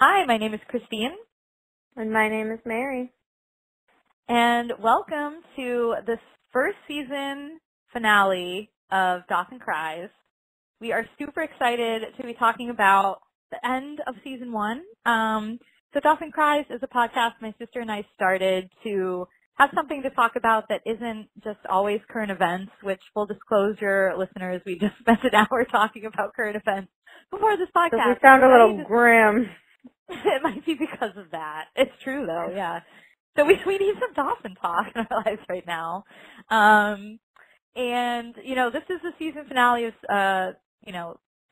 Hi, my name is Christine, And my name is Mary. and welcome to the first season finale of Dawson Cries. We are super excited to be talking about the end of season 1. So Dawson Cries is a podcast my sister and I started to have something to talk about that isn't just always current events, which full disclosure, listeners, we just spent an hour talking about current events before this So podcast. we sound a little grim. It might be because of that. It's true though, yeah. So we need some Dawson talk in our lives right now. And this is the season finale of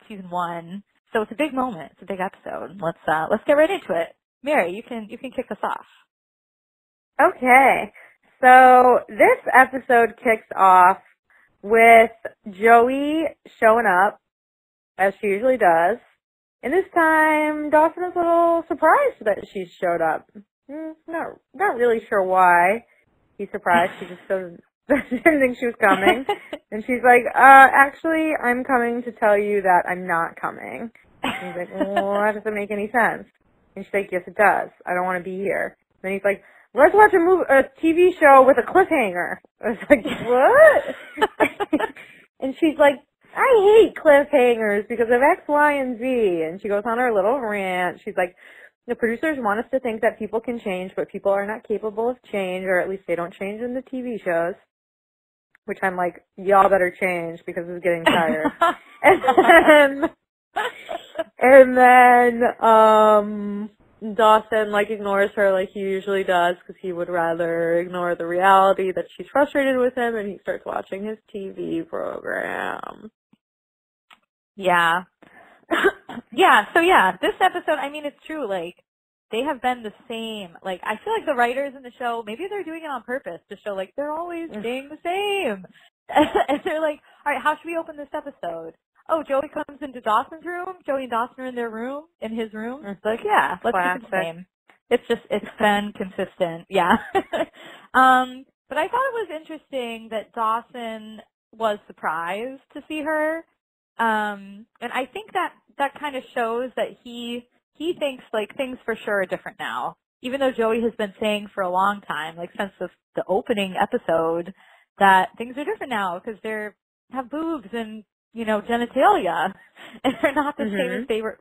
season 1. So it's a big moment. It's a big episode. Let's get right into it. Mary, you can kick us off. Okay. So this episode kicks off with Joey showing up, as she usually does. And this time, Dawson is a little surprised that she showed up. Not really sure why he's surprised. She just didn't think she was coming. And she's like, actually, I'm coming to tell you that I'm not coming. And he's like, well, that doesn't make any sense. And she's like, yes, it does. I don't want to be here. Then he's like, let's watch a TV show with a cliffhanger. I was like, what? And she's like, I hate cliffhangers because of X, Y, and Z. And she goes on her little rant. She's like, the producers want us to think that people can change, but people are not capable of change, or at least they don't change in the TV shows. Which I'm like, y'all better change because it's getting tired. and then Dawson ignores her like he usually does because he would rather ignore the reality that she's frustrated with him, and he starts watching his TV program. Yeah. This episode, it's true, they have been the same. I feel like the writers in the show, maybe they're doing it on purpose to show, they're always being the same. And they're like, all right, how should we open this episode? Oh, Joey comes into Dawson's room. Joey and Dawson are in their room, in his room. It's like, yeah, let's keep it the same. It's been consistent, yeah. But I thought it was interesting that Dawson was surprised to see her. And I think that kind of shows that he thinks things for sure are different now. Even though Joey has been saying for a long time, since the opening episode, that things are different now because they have boobs and genitalia, and they're not the same as they were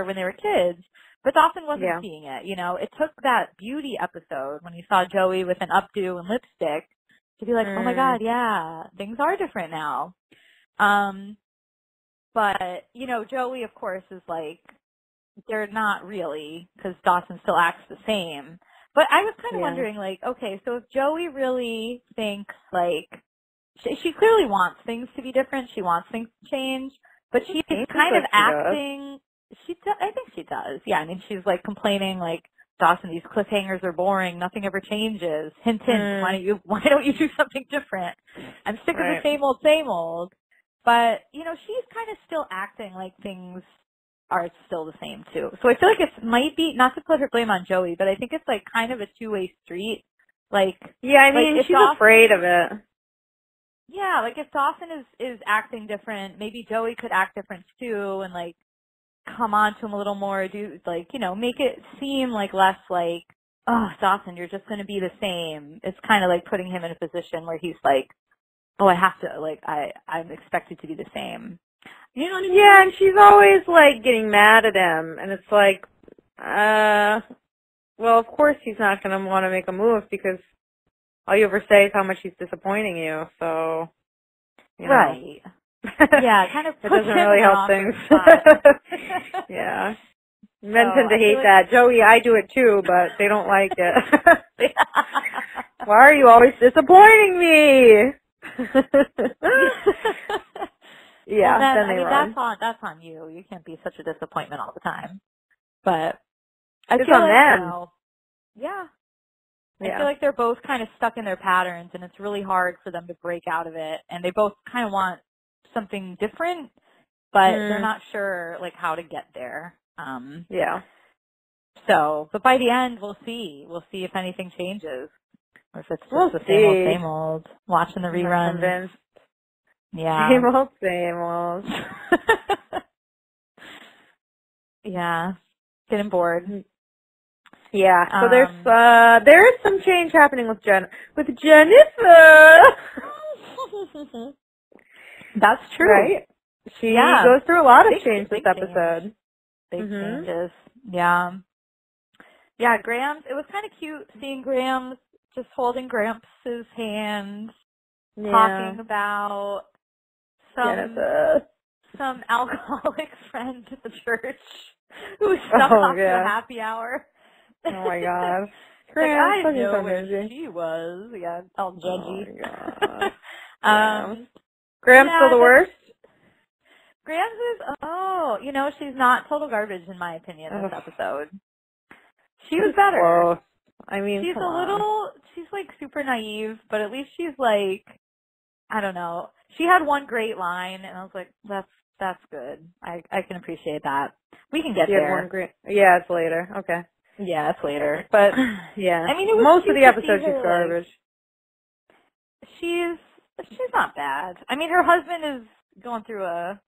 when they were kids. But Dawson wasn't seeing it. It took that beauty episode when he saw Joey with an updo and lipstick to be like, oh my God, yeah, things are different now. But, Joey, of course, is they're not really, because Dawson still acts the same. But I was kind of wondering, okay, so if Joey really thinks, she clearly wants things to be different, she wants things to change, but she's kind of acting, I think she does. Yeah, she's, complaining, Dawson, these cliffhangers are boring, nothing ever changes. Hint, hint, why don't you do something different? I'm sick of the same old. But, she's kind of still acting like things are still the same, too. So I feel like it might be, not to put her blame on Joey, but I think it's, kind of a two-way street. She's Dawson, afraid of it. Yeah, if Dawson is acting different, maybe Joey could act different, too, and, come on to him a little more, make it seem less oh, Dawson, you're just going to be the same. It's kind of putting him in a position where he's oh, I have to, I'm expected to be the same. You know what I mean? Yeah, and she's always, getting mad at him, and it's well, of course he's not going to want to make a move because all you ever say is how much he's disappointing you, so, Right. Yeah, kind of it doesn't really help things. Yeah. Men tend to hate that. Joey, I do it too, but they don't like it. Why are you always disappointing me? Yeah, well, then they run. that's on you. You can't be such a disappointment all the time. But It's on them. I feel like they're both kind of stuck in their patterns, and it's really hard for them to break out of it. And they both kind of want something different, but they're not sure how to get there. So, but by the end, we'll see. We'll see if anything changes, or if it's just the same old. Watching the reruns. Yeah. Same old. Yeah. getting bored. Yeah, so there is some change happening with Jennifer. That's true. Right? She goes through a lot of change this episode. Big changes. Yeah. Yeah, Grams, it was kind of cute seeing Grams just holding Gramps' hand, talking about some alcoholic friend at the church who snuck off to a happy hour. Oh my god. Gramps, I know where she was. Yeah, all judgy. Oh my god. Gramps still the worst? Grams is, she's not total garbage in my opinion this episode. She was better. Close. I mean, she's like super naive, but at least she's like, I don't know. She had one great line, and I was like, that's good. I can appreciate that. We can get there. Yeah, it's later. Okay. Yeah, it's later. But yeah, I mean, most of the episode she's garbage. She's not bad. I mean, her husband is going through a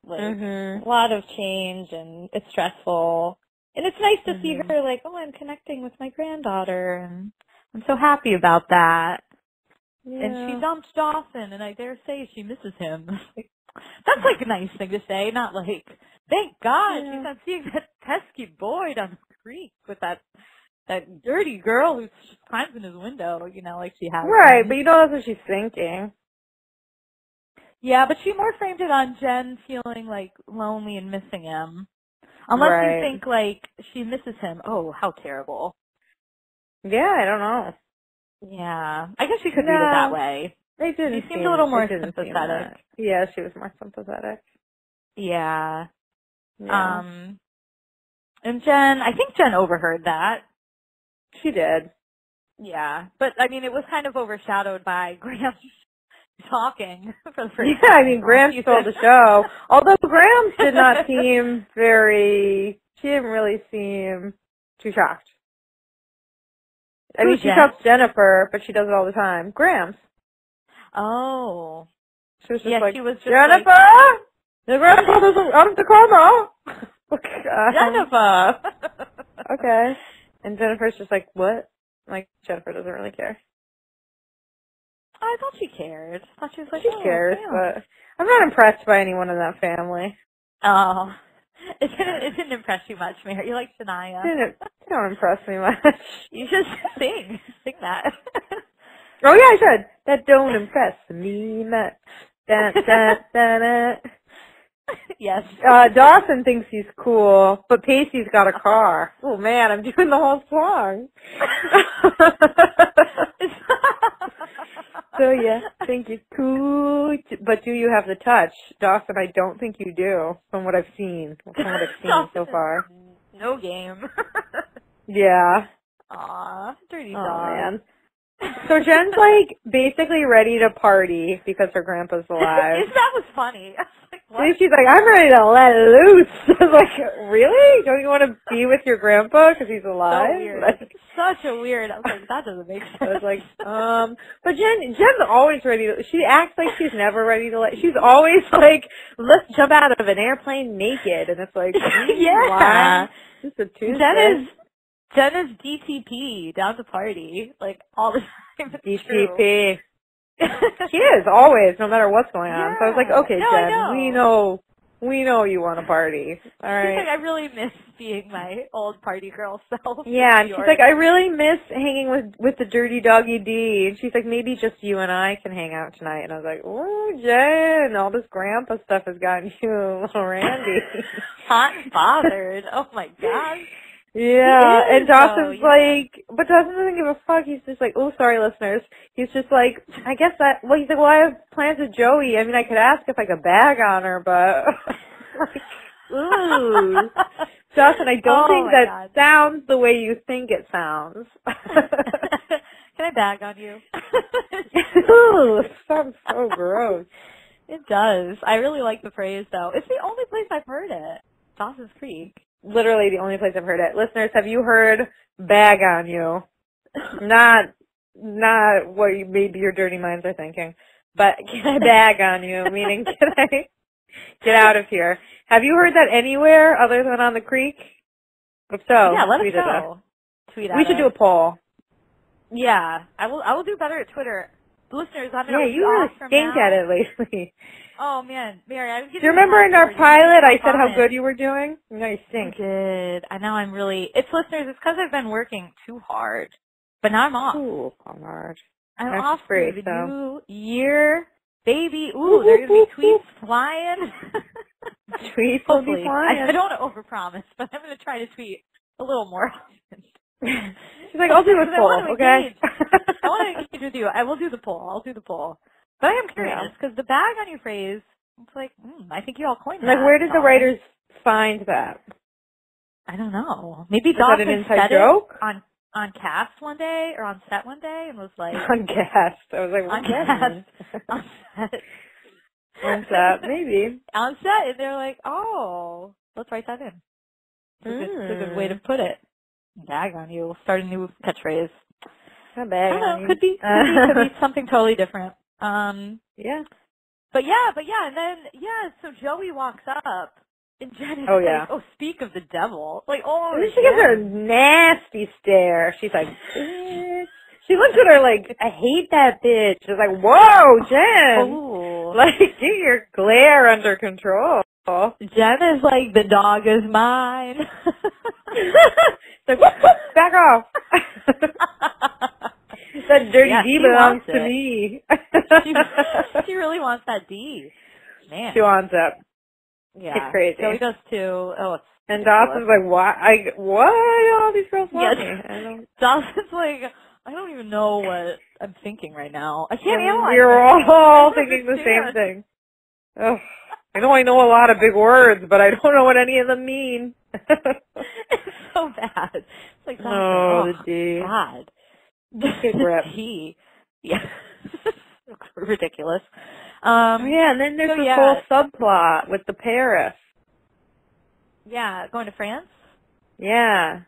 lot of change, and it's stressful. And it's nice to see her like, I'm connecting with my granddaughter, and I'm so happy about that. Yeah. And she dumped Dawson, and I dare say she misses him. That's like a nice thing to say, not like, thank God she's not seeing that pesky boy down the creek with that dirty girl who climbs in his window, like she has. Right, but that's what she's thinking. Yeah, but she more framed it on Jen feeling like lonely and missing him. Unless you think like she misses him. Oh, how terrible. Yeah, I don't know. Yeah, I guess she could read it that way. She seemed a little more sympathetic. Yeah, she was more sympathetic. Yeah. And Jen, I think Jen overheard that. She did. Yeah, but I mean, it was kind of overshadowed by Grams talking for the first time. Yeah, I mean, Grams stole the show. Although Grams did not seem she didn't really seem too shocked. I mean, she talks Jennifer, but she does it all the time. Grams. Oh. She was just like, she was just Jennifer! Like, the grandfather's out of the coma! Jennifer! Okay. And Jennifer's just like, what? Like, Jennifer doesn't really care. I thought she cared. I thought she was like, she cares, but I'm not impressed by anyone in that family. Oh. It didn't impress you much, Mary. You like Shania. It don't impress me much. You should sing. Sing that. Oh, yeah, I should. That don't impress me much. Da, da, da, da. Yes. Dawson thinks he's cool, but Pacey's got a car. Oh, man, I'm doing the whole song. So, yeah, think you're cool, but do you have the touch? Dawson, I don't think you do, from what I've seen. So far. No game. Yeah. Aw, dirty dog. Oh, man. So Jen's, like, basically ready to party because her grandpa's alive. That was funny. I was like, what? She's like, I'm ready to let loose. I was like, really? Don't you want to be with your grandpa because he's alive? So weird. Like, such a weird. I was like, that doesn't make sense. I was like, but Jen's always ready to, she acts like she's never ready to she's always like, let's jump out of an airplane naked. And it's like, yeah. Why? This is a Tuesday. Jen is DTP, down to party, like, all the time. DTP. She is, always, no matter what's going on. Yeah. So I was like, okay, Jen, we know you want to party. All right. She's like, I really miss being my old party girl self. Yeah, and she's like, I really miss hanging with the dirty doggy D. And she's like, maybe just you and I can hang out tonight. And I was like, oh, Jen, all this grandpa stuff has gotten you a little randy. Hot and bothered. Oh, my gosh. Yeah, and Dawson's like, but Dawson doesn't give a fuck. He's just like, oh, sorry, listeners. He's just like, I guess he's like, well, I have plans with Joey. I mean, I could ask if I could bag on her, but, like, ooh. Dawson, I don't think that sounds the way you think it sounds. Can I bag on you? Ooh, it sounds so gross. It does. I really like the phrase, though. It's the only place I've heard it. Dawson's Creek. Literally the only place I've heard it. Listeners, have you heard bag on you? Not what maybe your dirty minds are thinking, but can I bag on you? Meaning, can I get out of here? Have you heard that anywhere other than on the creek? If so, Yeah, let us tweet at us. know. Tweet at We should us. do a poll. Yeah, I will do better at Twitter. Listeners, I'm gonna Yeah, be you really off from stink now. at it lately. Oh man, Mary, I was Do you remember in our pilot I said how good you were doing? No, you stink. I did. I know I'm really. It's listeners. It's because I've been working too hard, but now I'm off. Ooh, hard. I'm That's off free, for the so. new year, baby. Ooh, there's gonna be tweets flying. Tweets will be Hopefully, flying. I don't want to overpromise, but I'm gonna try to tweet a little more often. She's like, I'll do a poll, okay? I want to engage with you. I will do the poll. I'll do the poll. But I am curious because the bag on your phrase, it's like, I think you all coined that. Like, where did the writers find that? I don't know. Maybe Is that Dawson an inside said joke? it on cast one day or on set one day and was like on cast. I was like, what's that mean? on set. On set, maybe. On set, and they're like, oh, let's write that in. It's a good way to put it. Bag on you. We'll start a new catchphrase. A bag I don't know. on you. Could be something totally different. Yeah. But yeah, and then so Joey walks up, and Jen is like, "Oh, speak of the devil!" Like, and then she gives her a nasty stare. She's like, bitch. She looks at her like, I hate that bitch. She's like, whoa, Jen, like get your glare under control. Jen is like, the dog is mine. Like, whoop, whoop, back off. That dirty D belongs to me. she really wants that D. Man. She wants it. Yeah. It's crazy. Joey does too. Oh, and Dawson's like, why? Why all these girls want me? Dawson's like, I don't even know what I'm thinking right now. I can't analyze. We're all thinking the same thing. Ugh. I know a lot of big words, but I don't know what any of them mean. It's so bad. It's like, the D. God. Big rip. D. Yeah. Ridiculous. And then there's this whole subplot with the Paris. Yeah, going to France? Yeah.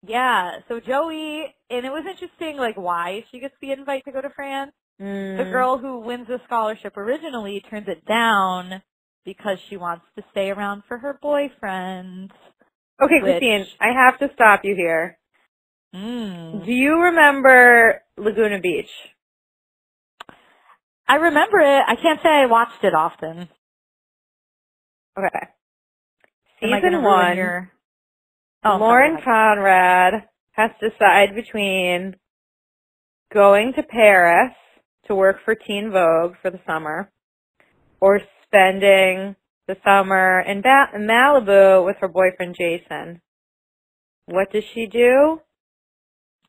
Yeah, so Joey, and it was interesting, like, why she gets the invite to go to France. The girl who wins the scholarship originally turns it down because she wants to stay around for her boyfriend. Okay, Christine, I have to stop you here. Do you remember Laguna Beach? I remember it. I can't say I watched it often. Okay. Season 1, Lauren Conrad has to decide between going to Paris to work for Teen Vogue for the summer or spending the summer in Malibu with her boyfriend Jason. What does she do?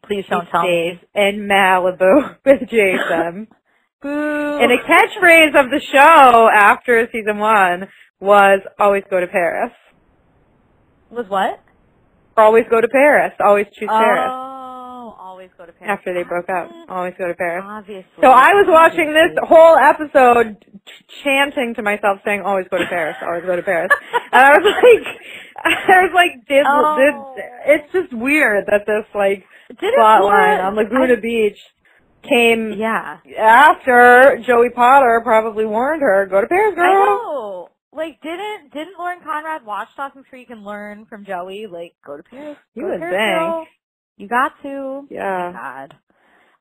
Please don't tell me. In Malibu with Jason. Boo. And a catchphrase of the show after season 1 was always go to Paris. Was what? Always go to Paris. Always choose Paris. Oh, always go to Paris. After they broke up. Always go to Paris. Obviously. So I was watching this whole episode chanting to myself saying, always go to Paris, always go to Paris. And I was like, it's just weird that this, like, plot line on Laguna Beach came after Joey Potter probably warned her, go to Paris, girl. I know. Like, didn't Lauren Conrad watch Dawson's Creek and learn from Joey? Like, go to Paris. You would think. You got to. Yeah. Oh, God.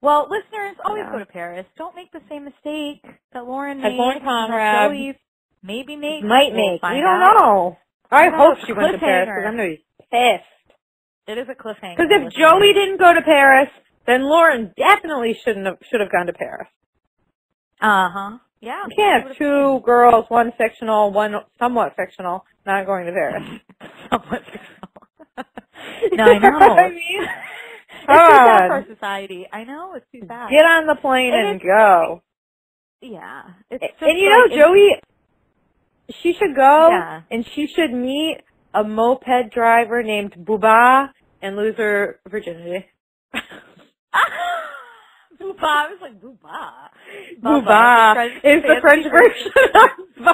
Well, listeners, always go to Paris. Don't make the same mistake that Lauren made. Lauren Conrad Joey maybe make. Might make. We don't know. I hope she went to Paris because I'm going to be pissed. It is a cliffhanger. Because if Joey didn't go to Paris, then Lauren definitely should have gone to Paris. Uh-huh. Yeah. You can't have two girls, one fictional, one somewhat fictional, not going to Paris. Somewhat fictional. No, I know. I mean, it's too bad for our society. I know, it's too bad. Get on the plane and go. Yeah. And you know, Joey, she should go and she should meet a moped driver named Booba and lose her virginity. Booba. I was like, Booba. Booba is the French version of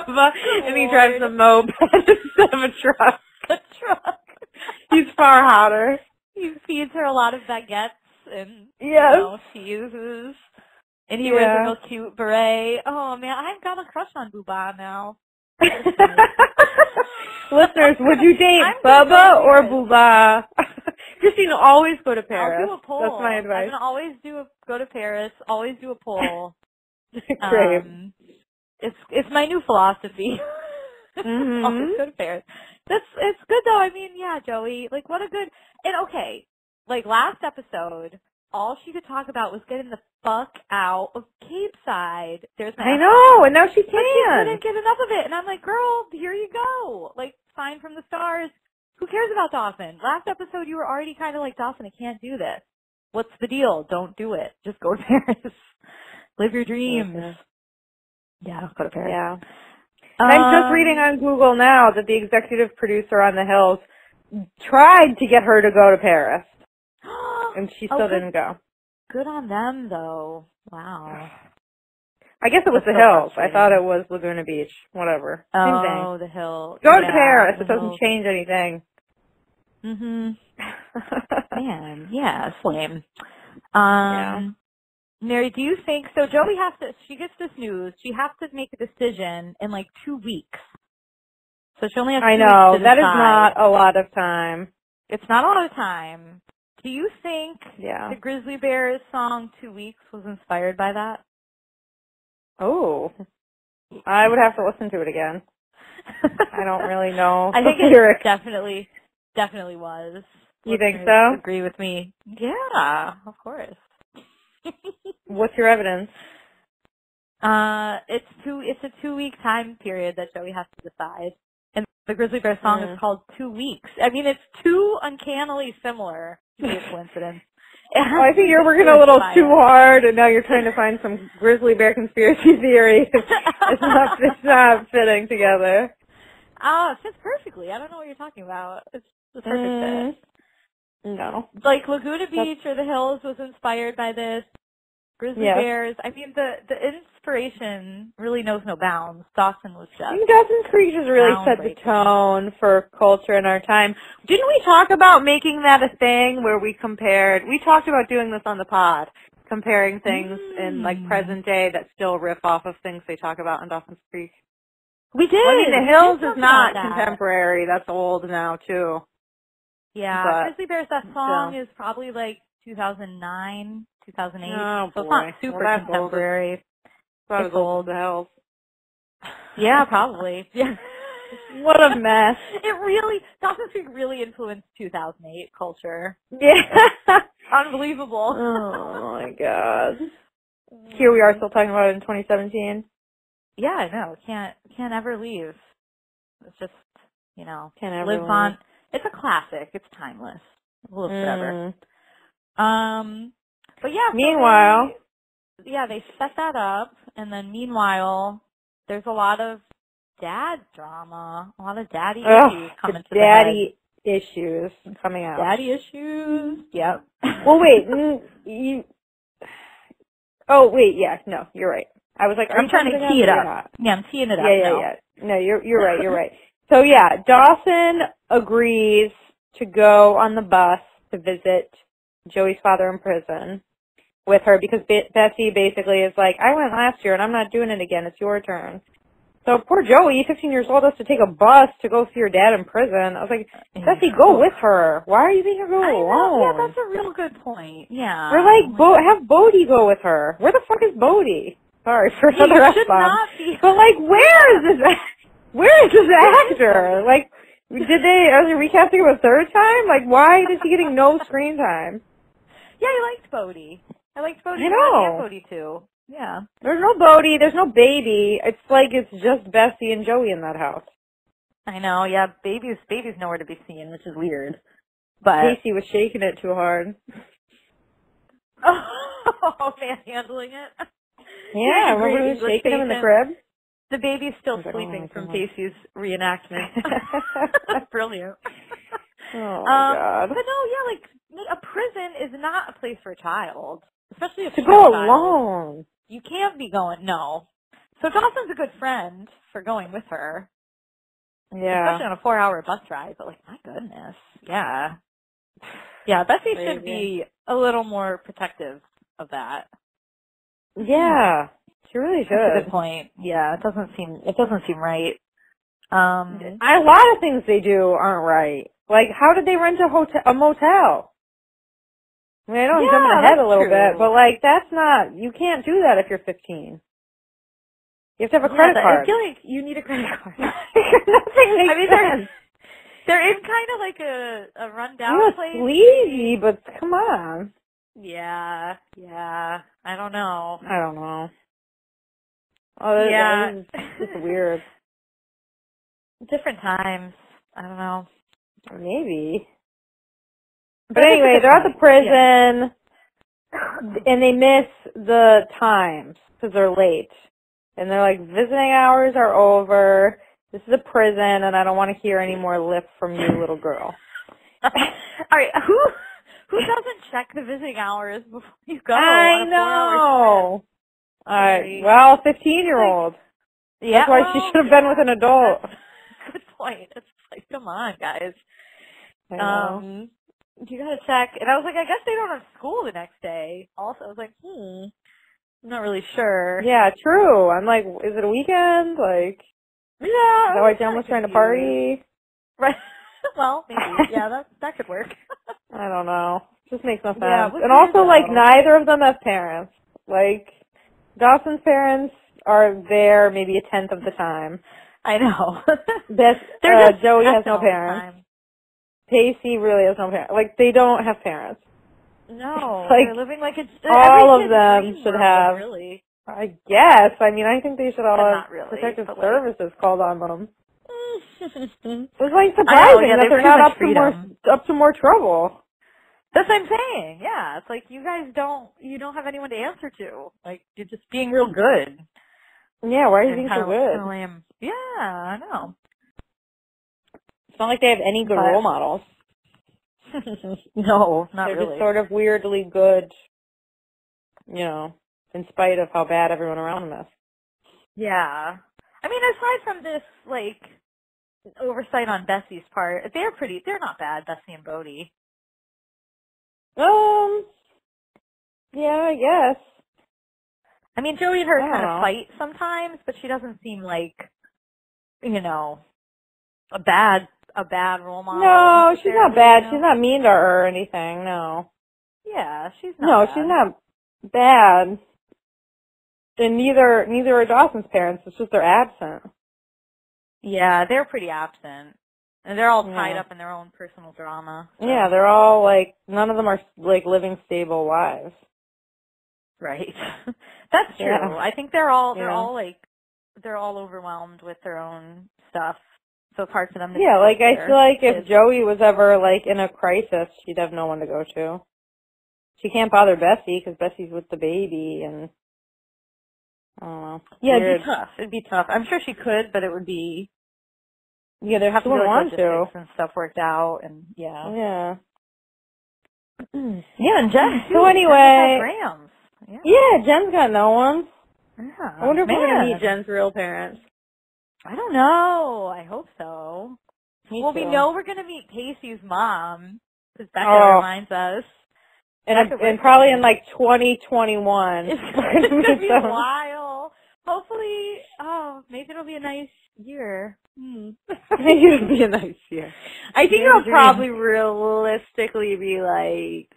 Bubba, and he drives a moped instead of a truck. A truck. He's far hotter. He feeds her a lot of baguettes and cheeses. And he wears a real cute beret. Oh, man, I've got a crush on Booba now. Listeners, would you date Bubba or Booba? Christine, always go to Paris. I'll do a poll. That's my advice. I'm gonna always go to Paris. Always do a poll. Great. It's my new philosophy. Always go to Paris. It's good though. I mean, yeah, Joey. Like, what a good and okay. Like last episode, all she could talk about was getting the fuck out of Cape Side. I know, and now she can. But she couldn't get enough of it, and I'm like, girl, here you go. Like, sign from the stars. Who cares about Dawson? Last episode, you were already kind of like, Dawson, I can't do this. What's the deal? Don't do it. Just go to Paris. Live your dreams. Yeah, go to Paris. Yeah. I'm just reading on Google now that the executive producer on The Hills tried to get her to go to Paris, and she still didn't go. Good on them, though. Wow. I guess it was The Hills. I thought it was Laguna Beach. Whatever. Same thing. Oh, The Hills. Go to Paris. It doesn't change anything. Man, yeah, it's lame. Yeah. Mary, do you think, so Joey she gets this news, she has to make a decision in like 2 weeks. So she only has 2 weeks to decide. That is not a lot of time. It's not a lot of time. Do you think the Grizzly Bear's song 2 Weeks was inspired by that? Oh. I would have to listen to it again. I don't really know. I think it definitely was. You think so? Agree with me. Yeah, of course. What's your evidence? It's a 2 week time period that Joey has to decide. And the Grizzly Bear song is called 2 Weeks. I mean, it's too uncannily similar to be a coincidence. I think you're working a little too hard, and now you're trying to find some Grizzly Bear conspiracy theory. It's not fitting together. It fits perfectly. I don't know what you're talking about. It's the perfect fit. No. Like Laguna Beach or The Hills was inspired by this. Grizzly Bears. I mean, the inspiration really knows no bounds. Dawson was just. Dawson's Creek has really set the tone for culture in our time. Didn't we talk about making that a thing where we compared? We talked about doing this on the pod, comparing things in like present day that still riff off of things they talk about in Dawson's Creek. We did. Well, I mean, The Hills is not contemporary. That's old now too. Yeah, but, Grizzly Bears. That song is probably like 2009, 2008. Oh, so it's not super contemporary. It's old. The Hills. Yeah, probably. Yeah. What a mess. Dawson's Creek really influenced 2008 culture. Yeah. Unbelievable. Oh my god. Here we are still talking about it in 2017. Yeah, I know. Can't ever leave. It's just, can't ever lives leave. on. It's a classic. It's timeless. It lives forever. But yeah. Meanwhile. They set that up, and then meanwhile, there's a lot of dad drama, a lot of daddy issues coming to the head. Daddy issues coming out. Daddy issues. Yep. Well, wait. Oh, wait. Yeah. No, you're right. I was like, I'm trying to tee it up. Yeah, I'm teeing it up. Yeah. No, you're right. You're right. So yeah, Dawson agrees to go on the bus to visit Joey's father in prison with her because Betsy basically is like, I went last year and I'm not doing it again. It's your turn. So poor Joey, 15 years old, has to take a bus to go see your dad in prison. I was like, Betsy, go with her. Why are you making her go alone? Yeah, that's a real good point. Yeah. We're like, have Bodie go with her. Where the fuck is Bodie? Sorry for another F-bomb. But like, where is this actor? Like, are they recasting him a third time? Like, why is he getting no screen time? Yeah, I liked Bodie. I liked Bodie and Bodie too. Yeah. There's no Bodie. There's no baby. It's like it's just Bessie and Joey in that house. I know. Yeah, baby's nowhere to be seen, which is weird. But Pacey was shaking it too hard. Oh, manhandling it. Yeah, remember he was shaking him in the crib? The baby's still sleeping from Pacey's reenactment. Brilliant. Oh, God. But no, yeah, like, a prison is not a place for a child. Especially if to go alone. You can't be going, no. So Dawson's a good friend for going with her. Yeah. Especially on a 4-hour bus ride, but like, my goodness. Yeah. Yeah, Betsy should be a little more protective of that. Yeah. She really should. That's a good point. Yeah, it doesn't seem right. A lot of things they do aren't right. Like, how did they rent a motel? I mean, I know I'm jumping ahead a little bit, but, like, that's not, you can't do that if you're 15. You have to have a credit card. I feel like you need a credit card. Nothing makes sense. They're in kind of like a rundown place. It's sleazy, but come on. Yeah. I don't know. Oh, yeah. This is weird. Different times. I don't know. Maybe. But anyway, they're at the prison, and they miss the times because they're late. And they're like, visiting hours are over. This is a prison, and I don't want to hear any more lip from you, little girl. All right, who doesn't check the visiting hours before you go? I know. All right. Well, 15-year-old. Yeah. That's why she should have been with an adult. Good point. It's like, come on, guys. I know. You gotta check. And I was like, I guess they don't have school the next day. Also, I was like, I'm not really sure. Yeah, true. I'm like, is it a weekend? Like, yeah. Is that why Jen was trying to party? Right. Well, maybe. Yeah, that could work. I don't know. Just makes no sense. Yeah, and also, like, neither of them have parents. Like, Dawson's parents are there maybe a tenth of the time. I know. Joey has no parents. Pacey really has no parents. Like, they don't have parents. No. Like, they're living like it's all of them should have. Really. I guess. I mean, I think they should all have protective services called on them. It's like surprising that they're not up to more trouble. That's what I'm saying. Yeah, it's like you guys don't have anyone to answer to. Like, you're just being real good. Yeah, why are you being so good? Yeah, I know. It's not like they have any good role models. No, not They're really. just sort of weirdly good, you know, in spite of how bad everyone around them is. Yeah. I mean, aside from this, like, oversight on Bessie's part, they're not bad, Bessie and Bodie. Yeah, I guess. I mean, Joey and her kind of fight sometimes, but she doesn't seem like, you know, a bad role model. No, she's not bad. She's not mean to her or anything, no. Yeah, she's not bad. She's not bad. And neither are Dawson's parents. It's just they're absent. Yeah, they're pretty absent. And they're all tied up in their own personal drama. So. Yeah, they're all, like, none of them are, like, living stable lives. Right. That's true. Yeah. I think they're all overwhelmed with their own stuff. So it's hard for them to like, I feel like if Joey was ever, like, in a crisis, she'd have no one to go to. She can't bother Bessie because Bessie's with the baby, and I don't know. Yeah, it'd be tough. I'm sure she could, but it would be, there'd have to be like logistics and stuff worked out, and Yeah, and Jen, too. So anyway, Rams. Yeah, Jen's got no one. Yeah. I wonder if we're going to meet Jen's real parents. I don't know. I hope so. We know we're going to meet Pacey's mom, because Becca reminds us. And probably in, like, 2021. It's going to be a while. Hopefully, maybe it'll be a nice year. Maybe it'll be a nice year. I think it'll probably realistically be, like,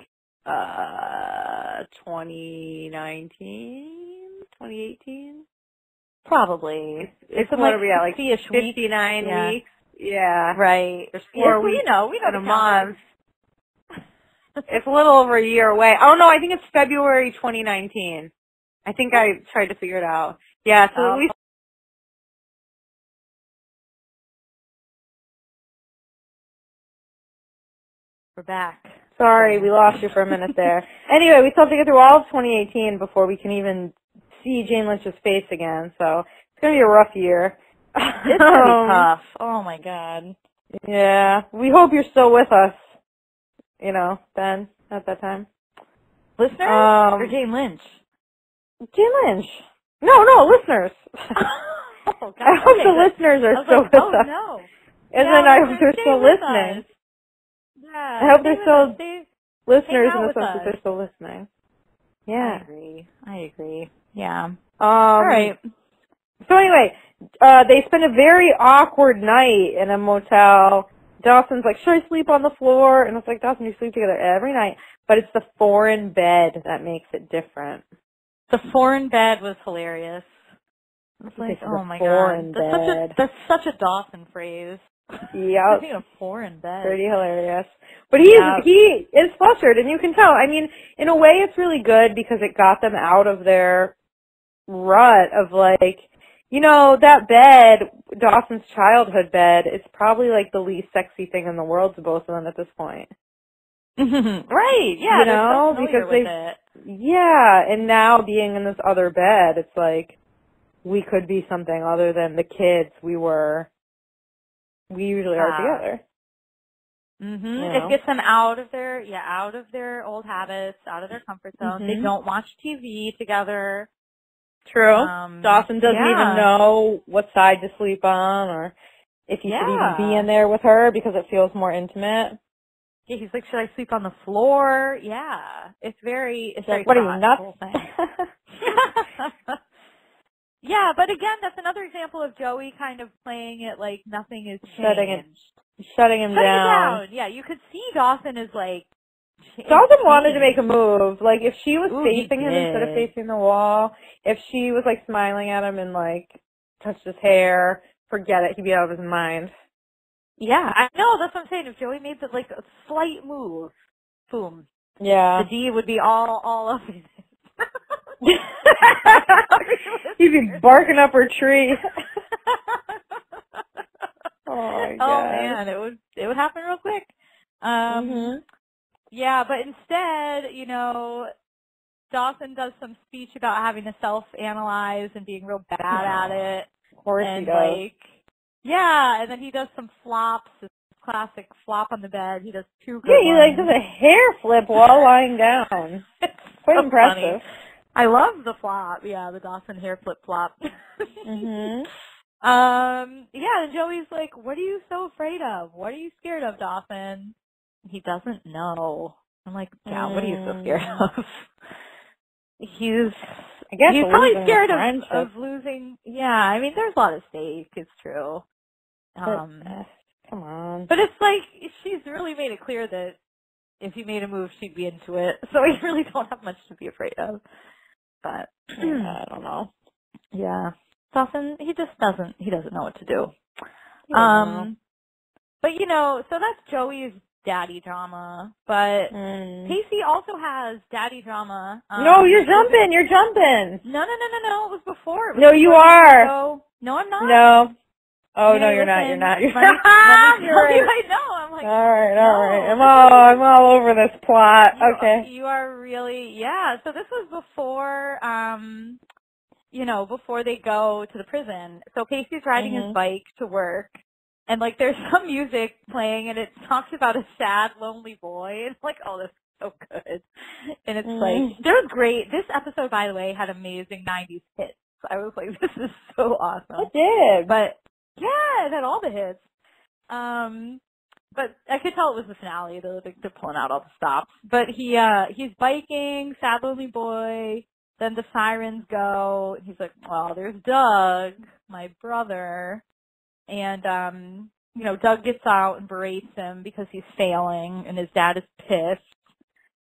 2018? Probably. It's what are we at, like 59 weeks? Yeah. Right. There's 4 weeks we know in a month. It's a little over a year away. Oh, no, I think it's February 2019. I think I tried to figure it out. Yeah, so at least we're back. Sorry, we lost you for a minute there. Anyway, we still have to get through all of 2018 before we can even see Jane Lynch's face again, so it's going to be a rough year. It's going to be tough. Oh, my God. Yeah. We hope you're still with us, then, at that time. Listeners or Jane Lynch? Jane Lynch. No, listeners. Oh, God. I hope the listeners are still with us. No. And then I hope they're still listening. Yeah. I hope they're still listeners in the sense that they're still listening. Yeah. I agree. Yeah. All right. So anyway, they spend a very awkward night in a motel. Dawson's like, should I sleep on the floor? And it's like, Dawson, you sleep together every night. But it's the foreign bed that makes it different. The foreign bed was hilarious. It's like, oh my god, that's such a Dawson phrase. Yep. A foreign bed. Pretty hilarious. But he is flustered, and you can tell. I mean, in a way, it's really good because it got them out of their rut of like, you know, that bed, Dawson's childhood bed, it's probably like the least sexy thing in the world to both of them at this point. Right, yeah, you know, so because with it. Yeah, and now being in this other bed, it's like we could be something other than the kids we usually are together. Mhm. You know? It gets them out of their old habits, out of their comfort zone. They don't watch TV together. True. Dawson doesn't even know what side to sleep on or if he should even be in there with her because it feels more intimate. Yeah, he's like, should I sleep on the floor? Yeah. It's very what are you, nuts? Yeah, but again, that's another example of Joey kind of playing it like nothing is changed. Shutting him down. Yeah, you could see Dawson is like... Dawson wanted to make a move. Like, if she was facing him instead of facing the wall, if she was, like, smiling at him and, like, touched his hair, forget it. He'd be out of his mind. Yeah, I know. That's what I'm saying. If Joey made, like, a slight move, boom. Yeah. The D would be all up in it. He'd be barking up her tree. Oh my god. Oh man, it would happen real quick. Yeah, but instead, you know, Dawson does some speech about having to self-analyze and being real bad at it. Of course and he does. Like, yeah, and then he does some flops, his classic flop on the bed. He does two good he ones. like does a hair flip while lying down. It's quite so impressive. Funny. I love the flop. Yeah, the Dawson hair flip flop. Yeah, and Joey's like, what are you so afraid of? What are you scared of, Dawson? He doesn't know. I'm like, yeah, what are you so scared of? He's probably scared of losing. Yeah, I mean, there's a lot at stake. It's true. Come on. But it's like, she's really made it clear that if he made a move, she'd be into it. So we really don't have much to be afraid of. But I don't know. Yeah. Dawson, he doesn't know what to do. But you know, so that's Joey's daddy drama. But Pacey also has daddy drama. No, you're jumping. No, it was before. No, you are. No, I'm not. No. Oh, no, you're not. You're not. You're not. I know. I'm like, all right. I'm all over this plot. Okay. You are really, yeah. So this was before, before they go to the prison. So Pacey's riding his bike to work, and like there's some music playing, and it talks about a sad, lonely boy. It's like, oh, this is so good. And it's like, they're great. This episode, by the way, had amazing 90s hits. I was like, this is so awesome. It did. But yeah, it had all the hits. But I could tell it was the finale. They're pulling out all the stops. But he's biking, sad lonely boy. Then the sirens go. And he's like, well, there's Doug, my brother. And, Doug gets out and berates him because he's failing, and his dad is pissed.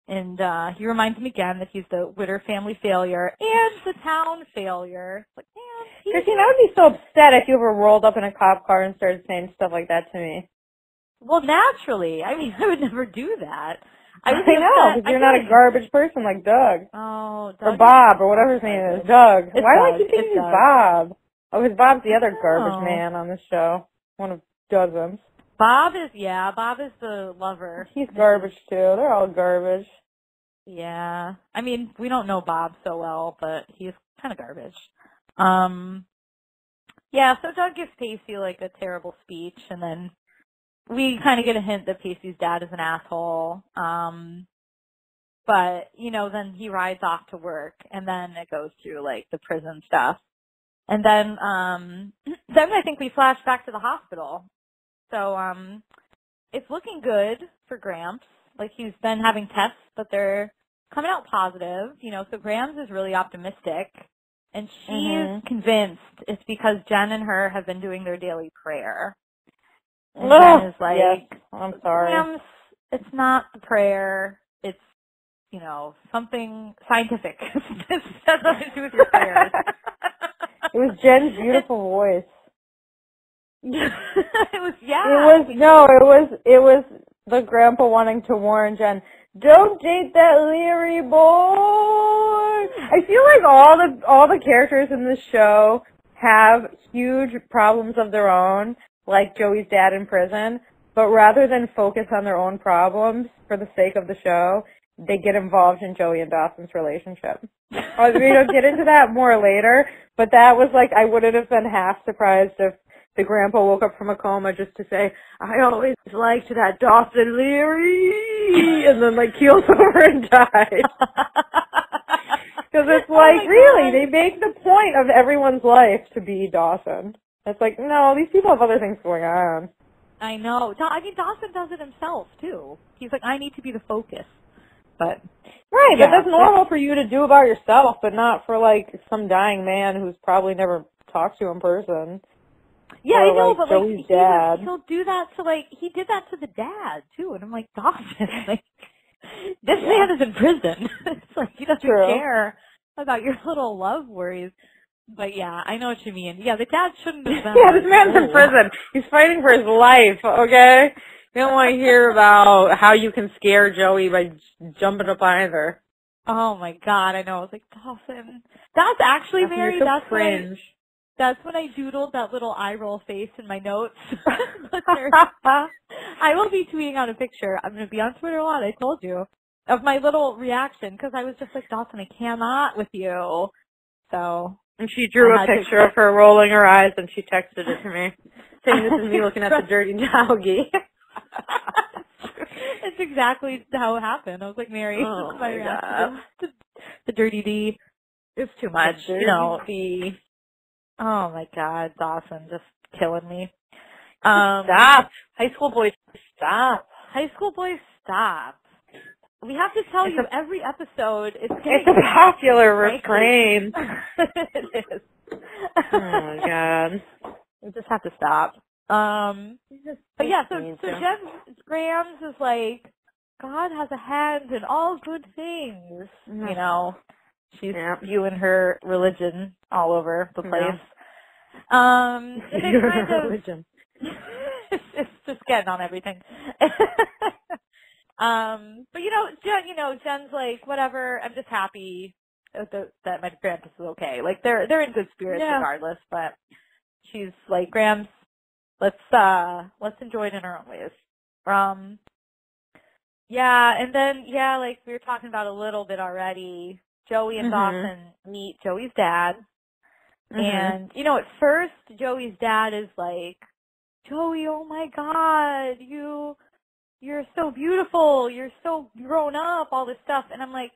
And he reminds him again that he's the Witter family failure and the town failure. Like, man, Christine, I would be so upset if you ever rolled up in a cop car and started saying stuff like that to me. Well, naturally. I mean, I would never do that. I know, because you're not a garbage person like Doug. Oh, Doug. Or Bob, or whatever his name is. Doug. It's Why do I Doug. keep thinking he's Bob? Oh, because Bob's the other garbage man on the show. One of dozens. Bob is the lover. He's garbage, too. They're all garbage. Yeah. I mean, we don't know Bob so well, but he's kind of garbage. Yeah, so Doug gives Pacey, like, a terrible speech, and then we kind of get a hint that Pacey's dad is an asshole. But, then he rides off to work, and then it goes through, like, the prison stuff. And then I think we flash back to the hospital. So, it's looking good for Gramps. Like, he's been having tests, but they're coming out positive, so Grams is really optimistic. And she's convinced it's because Jen and her have been doing their daily prayer. And Jen is like, yes, I'm sorry. Grams, it's not the prayer. It's, you know, something scientific. This has nothing to do with your prayers. It was Jen's beautiful voice. It was the grandpa wanting to warn Jen, don't date that Leary boy. I feel like all the characters in this show have huge problems of their own, like Joey's dad in prison, but rather than focus on their own problems for the sake of the show, they get involved in Joey and Dawson's relationship. We're going to get into that more later, but that was like, I wouldn't have been half surprised if the grandpa woke up from a coma just to say, I always liked that Dawson Leary, and then like keels over and dies. Because it's like, really, they make the point of everyone's life to be Dawson. It's like, no, these people have other things going on. I know. I mean, Dawson does it himself, too. He's like, I need to be the focus. But right, but that's normal for you to do about yourself, but not for, like, some dying man who's probably never talked to in person. Yeah, or, I know, like, but, Joey's like, dad. he'll do that to, like, he did that to the dad, too. And I'm like, Dawson, like, this man is in prison. It's like, he doesn't care about your little love worries. But, yeah, I know what you mean. Yeah, the dad shouldn't have been. Yeah, this man's in prison. He's fighting for his life, okay? You don't want to hear about how you can scare Joey by jumping up either. Oh, my God, I know. I was like, Dawson. That's actually, Mary, so cringe. That's when I doodled that little eye roll face in my notes. I will be tweeting out a picture. I'm going to be on Twitter a lot, I told you, of my little reaction, because I was just like, Dawson, I cannot with you. So. And she drew a picture of her rolling her eyes, and she texted it to me, saying, this is me looking at the dirty doggy. It's exactly how it happened. I was like, Mary, oh this is my reaction God. to the dirty D. It's too much, you know. Oh my God, Dawson, just killing me. Stop. High school boys, stop. High school boys, stop. We have to tell you every episode. It's a popular refrain. It is. Oh my God. We just have to stop. But yeah, so Jen Grams is like, God has a hand in all good things. Mm-hmm. You know, she's spewing her religion all over the place. And they kind of religion. It's just getting on everything. But Jen's like, whatever. I'm just happy that my grandpa is okay. Like they're in good spirits regardless. But she's like, Grams, let's enjoy it in our own ways. And then like we were talking about a little bit already. Joey and Dawson meet Joey's dad. And, at first, Joey's dad is like, Joey, oh my God, you're so beautiful, you're so grown up, all this stuff. And I'm like,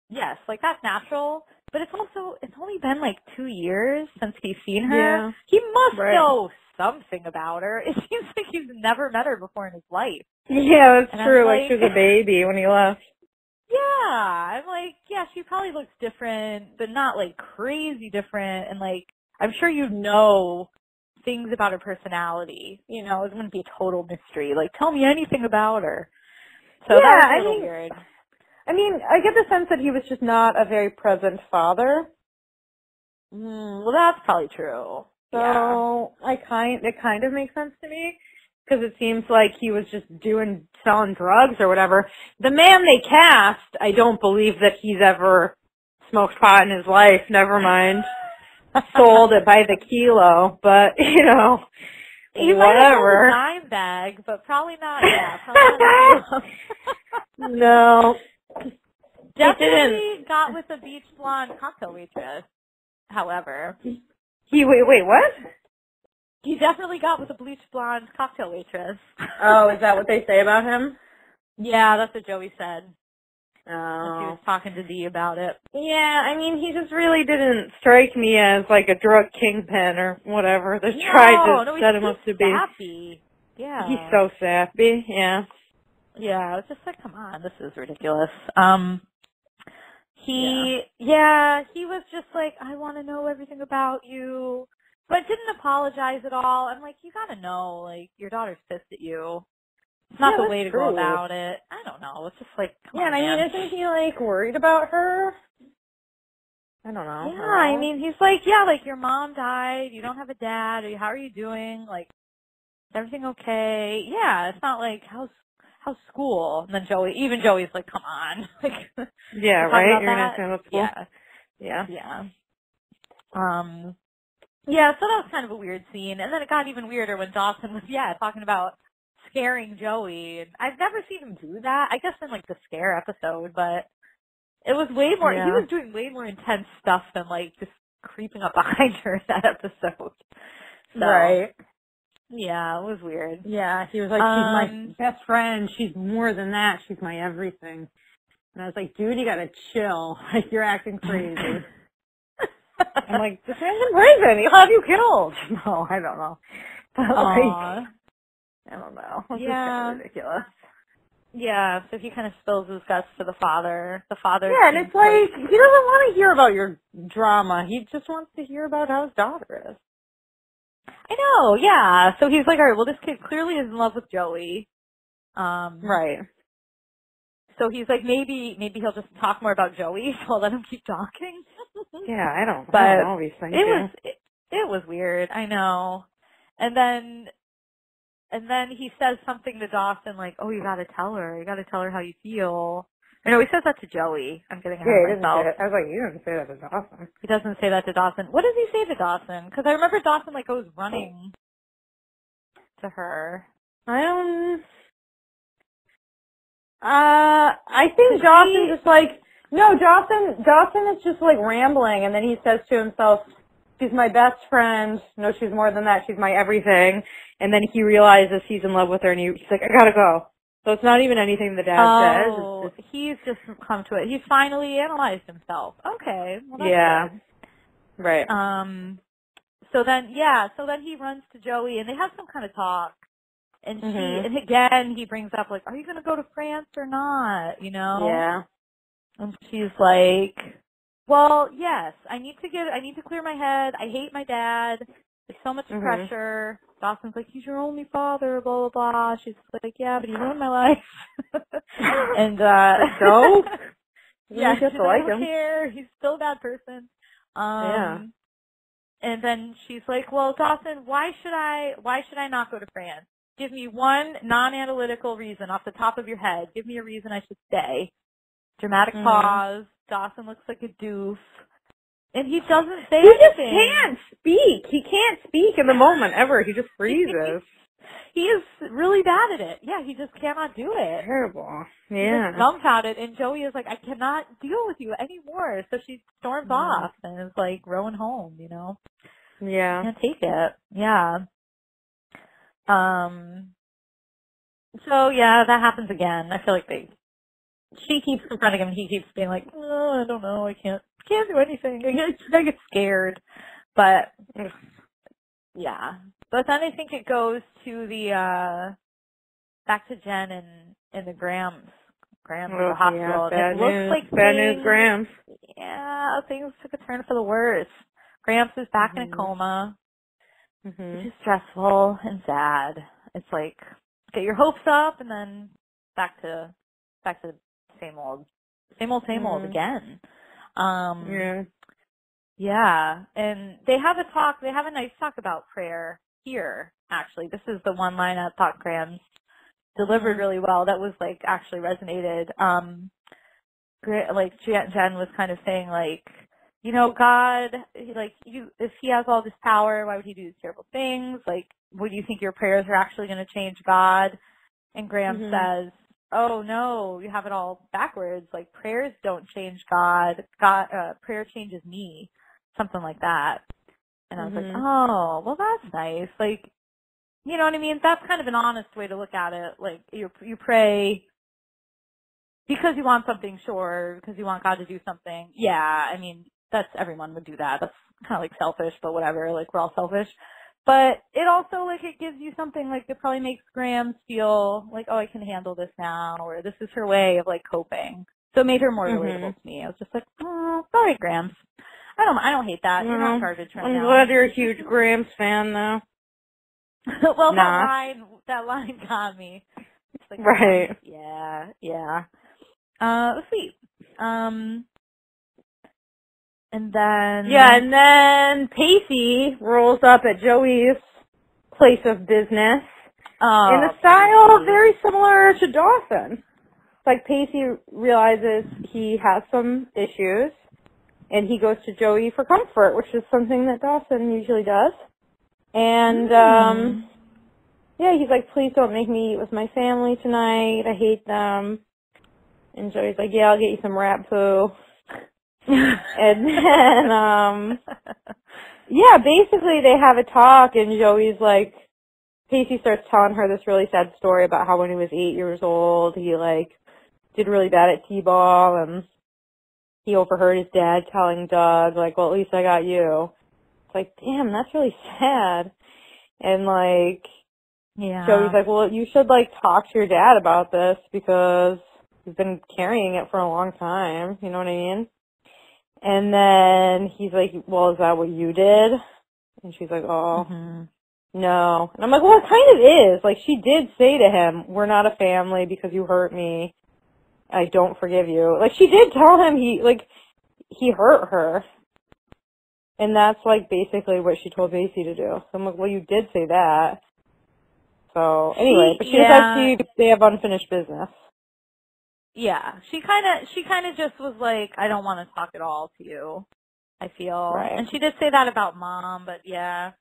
yes, like that's natural. But it's only been like 2 years since he's seen her. Yeah. He must know something about her. It seems like he's never met her before in his life. Yeah, that's true. Like she was a baby when he left. Yeah, I'm like, yeah, she probably looks different, but not like crazy different. And like, I'm sure you know things about her personality. You know, it's going to be a total mystery. Like, tell me anything about her. So that was a little weird. I mean, I get the sense that he was just not a very present father. Well, that's probably true. So it kind of makes sense to me. Because it seems like he was just selling drugs or whatever. The man they cast, I don't believe that he's ever smoked pot in his life. Never mind. Sold it by the kilo, but, he whatever. Might have a dime bag, but probably not, probably not. No. Definitely got with a beach blonde cocktail waitress, however. Wait, what? He definitely got with a bleached blonde cocktail waitress. Oh, is that what they say about him? Yeah, that's what Joey said. Oh. When she was talking to Dee about it. Yeah, I mean, he just really didn't strike me as like a drug kingpin or whatever they tried to set him up to be. Sappy. Yeah. He's so sappy, yeah. Yeah, I was just like, come on, this is ridiculous. he was just like, I want to know everything about you, but didn't apologize at all. I'm like, you gotta know, like, your daughter's pissed at you. It's not the way to go about it. I don't know. It's just like, come on, and I mean, isn't he, like, worried about her? I don't know. Yeah, I mean, he's like, yeah, like, your mom died, you don't have a dad, how are you doing? Like, is everything okay? Yeah, it's not like, how's school? And then Joey's like, come on. Like, yeah, right? You're not saying about school? Yeah. Yeah, so that was kind of a weird scene. And then it got even weirder when Dawson was, talking about scaring Joey. And I've never seen him do that. I guess in, like, the scare episode, but it was way more, he was doing way more intense stuff than, like, just creeping up behind her in that episode. So, right. Yeah, it was weird. Yeah, he was like, she's my best friend. She's more than that. She's my everything. And I was like, dude, you gotta chill. Like, you're acting crazy. I'm like, this man's in prison. He'll have you killed. No, I don't know. But like, I don't know. It's just kind of ridiculous. Yeah, so he kind of spills his guts to the father. The father. Yeah, and it's like, he doesn't want to hear about your drama. He just wants to hear about how his daughter is. I know, yeah. So he's like, all right, well, this kid clearly is in love with Joey. Right. So he's like, maybe he'll just talk more about Joey, so I'll let him keep talking. Yeah, I don't know these things. It was weird, I know. And then he says something to Dawson like, oh, you gotta tell her how you feel. I know, he says that to Joey. I'm getting ahead of myself. I was like, you didn't say that to Dawson. He doesn't say that to Dawson. What does he say to Dawson? Because I remember Dawson, like, goes running to her. I think Dawson just like, no, Dawson is just like rambling, and then he says to himself, she's my best friend. No, she's more than that. She's my everything. And then he realizes he's in love with her, and he's like, I gotta go. So it's not even anything the dad says. Oh, he's just come to it. He's finally analyzed himself. Okay. Well, that's good. Right. So then he runs to Joey, and they have some kind of talk. And and again, he brings up, like, are you going to go to France or not, you know? Yeah. And she's like, well, yes, I need to clear my head. I hate my dad. There's so much pressure. Dawson's like, he's your only father, blah, blah, blah. She's like, yeah, but he ruined my life. And, so? Yeah, you just like him. Care. He's still a bad person. And then she's like, well, Dawson, why should I not go to France? Give me one non-analytical reason off the top of your head. Give me a reason I should stay. Dramatic pause. Dawson looks like a doof. And he doesn't say anything. He just can't speak. He can't speak in the moment ever. He just freezes. He is really bad at it. Yeah, he just cannot do it. Terrible. Yeah. He's dumbfounded, and Joey is like, I cannot deal with you anymore. So she storms off and is like rowing home, you know? Yeah. Can't take it. Yeah. So yeah, that happens again. I feel like she keeps confronting him, and he keeps being like, oh, I don't know, I can't do anything. I get scared. But yeah. But then I think it goes to the back to Jen and the Grams at the hospital. Yeah, it looks like bad news, Grams. Yeah, things took a turn for the worse. Grams is back in a coma. Which is stressful and sad. It's like, get your hopes up and then back to same old again. Yeah, and they have a nice talk about prayer here, actually. This is the one line I thought Grams delivered really well. That was, like, actually resonated. Like, Jen was kind of saying, like, you know, God, like, if he has all this power, why would he do these terrible things? Like, would you think your prayers are actually going to change God? And Graham says, oh, no, you have it all backwards. Like, prayers don't change God. Prayer changes me. Something like that. And I was like, oh, well, that's nice. Like, you know what I mean? That's kind of an honest way to look at it. Like, you pray because you want something, sure, because you want God to do something. Yeah, I mean, everyone would do that. That's kind of like selfish, but whatever. Like, we're all selfish. But it also, like, it gives you something, like, it probably makes Graham feel like, oh, I can handle this now, or this is her way of, like, coping. So So it made her more relatable to me. I was just like, oh, sorry, Grams. I don't hate that. You're not garbage right now. I'm glad you're a huge Grams fan, though. Well, that line got me. It's like, right. Yeah. Sweet. And then Pacey rolls up at Joey's place of business in a style very similar to Dawson. It's like Pacey realizes he has some issues, and he goes to Joey for comfort, which is something that Dawson usually does. And, he's like, please don't make me eat with my family tonight. I hate them. And Joey's like, yeah, I'll get you some rat poo. And then, basically they have a talk, and Joey's like, Pacey starts telling her this really sad story about how when he was 8 years old, he, like, did really bad at t-ball, and he overheard his dad telling Doug, like, well, at least I got you. It's like, damn, that's really sad. And, like, Joey's like, well, you should, like, talk to your dad about this because he's been carrying it for a long time. You know what I mean? And then he's like, well, is that what you did? And she's like, oh, no. And I'm like, well, it kind of is. Like, she did say to him, we're not a family because you hurt me. I don't forgive you. Like, she did tell him he hurt her. And that's, like, basically what she told Pacey to do. So I'm like, well, you did say that. So, anyway, but she decides they have unfinished business. Yeah, she kind of just was like, I don't want to talk at all to you, I feel. Right. And she did say that about Mom, but yeah.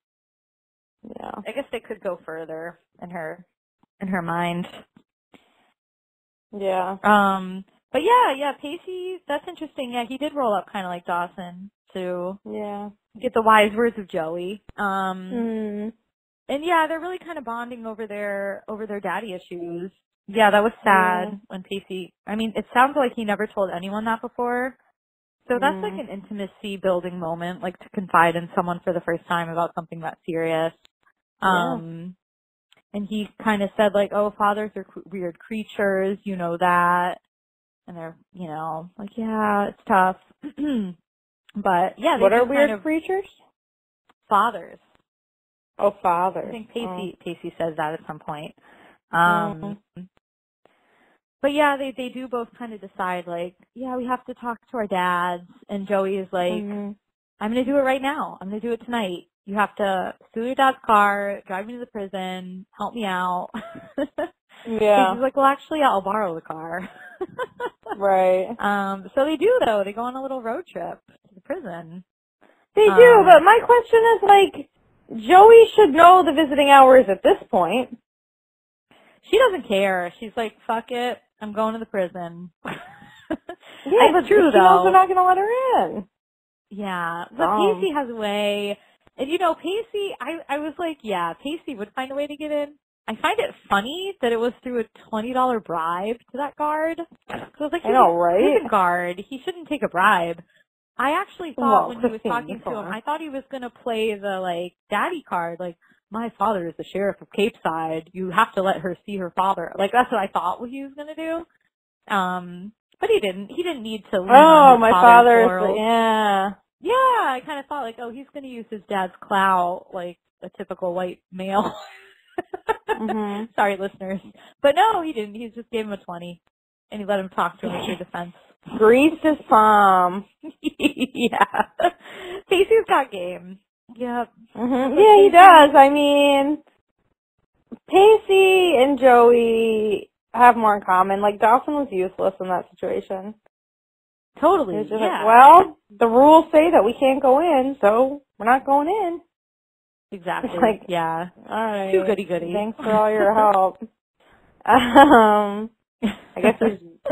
I guess they could go further in her mind. Yeah. But yeah, Pacey, that's interesting. Yeah, he did roll up kind of like Dawson to get the wise words of Joey. And yeah, they're really kind of bonding over their daddy issues. Yeah, that was sad when Pacey, I mean, it sounds like he never told anyone that before. So that's like an intimacy building moment, like to confide in someone for the first time about something that serious. And he kind of said like, oh, fathers are weird creatures, you know that. And they're, like, yeah, it's tough. But yeah, what are weird creatures? Fathers. Oh, fathers. I think Pacey says that at some point. But yeah, they do both kind of decide, like, yeah, we have to talk to our dads. And Joey is like, I'm going to do it right now. I'm going to do it tonight. You have to steal your dad's car, drive me to the prison, help me out. Yeah. He's like, well, actually, I'll borrow the car. Right. So they do, though. They go on a little road trip to the prison. They do, but my question is, like, Joey should know the visiting hours at this point. She doesn't care. She's like, fuck it. I'm going to the prison. Yeah, but true, she though. knows they're not going to let her in. Yeah. But Pacey has a way. And, Pacey, I was like, yeah, Pacey would find a way to get in. I find it funny that it was through a $20 bribe to that guard. Because I was like, I know, right? He's a guard. He shouldn't take a bribe. I actually thought when he was talking to him, I thought he was going to play the, like, daddy card. Like, my father is the sheriff of Cape Side. You have to let her see her father. Like, that's what I thought he was going to do. But he didn't. He didn't need to lean on his my father's yeah. Yeah, I kind of thought, like, oh, he's going to use his dad's clout like a typical white male. Sorry, listeners. But no, he didn't. He just gave him a 20. And he let him talk to him in defense. Greased his palm. Yeah. Pacey's got game. Yep. Yeah, he does. I mean, Pacey and Joey have more in common. Like, Dawson was useless in that situation. Totally, It's just like, well, the rules say that we can't go in, so we're not going in. Exactly. It's like, yeah. All right. Too goody-goody. Thanks for all your help. I guess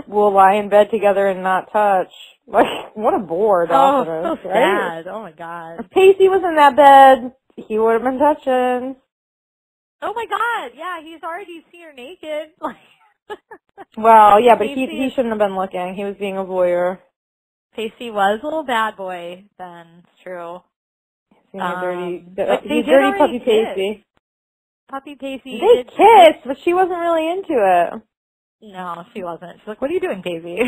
we'll lie in bed together and not touch. Like, what a bore Dawson is, so right? sad. Oh, my God. If Pacey was in that bed, he would have been touching. Oh, my God. Yeah, he's already seen her naked. Well, yeah, but he shouldn't have been looking. He was being a voyeur. Pacey was a little bad boy then. It's true. He's a dirty puppy kiss. Pacey. Puppy Pacey. They kissed, but she wasn't really into it. No, she wasn't. She's like, what are you doing, Daisy?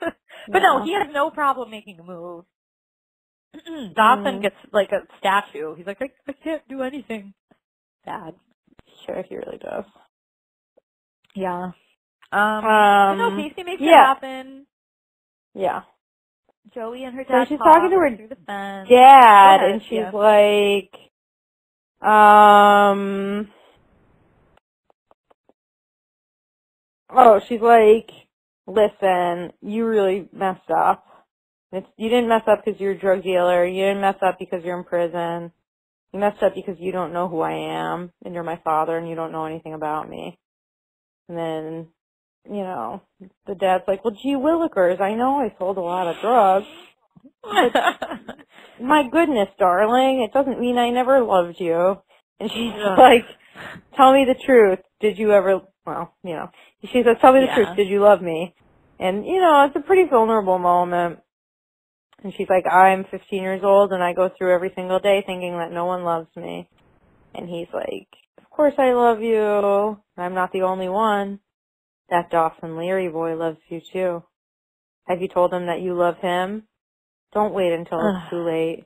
But Yeah. no, he has no problem making a move. Dawson gets like a statue. He's like, I can't do anything. Sad. Sure, he really does. Yeah. No, Pacey makes it happen. Yeah. Joey and her So dad she's talk talking to her through the fence. dad, and she's like, she's like, listen, you really messed up. You didn't mess up because you're a drug dealer. You didn't mess up because you're in prison. You messed up because you don't know who I am, and you're my father, and you don't know anything about me. And then, the dad's like, well, gee willikers, I know I sold a lot of drugs. But my goodness, darling, it doesn't mean I never loved you. And she's like, tell me the truth. Did you ever, she says, tell me the truth. Did you love me? And, it's a pretty vulnerable moment. And she's like, I'm 15 years old and I go through every single day thinking that no one loves me. And he's like, of course I love you. I'm not the only one. That Dawson Leary boy loves you too. Have you told him that you love him? Don't wait until it's too late.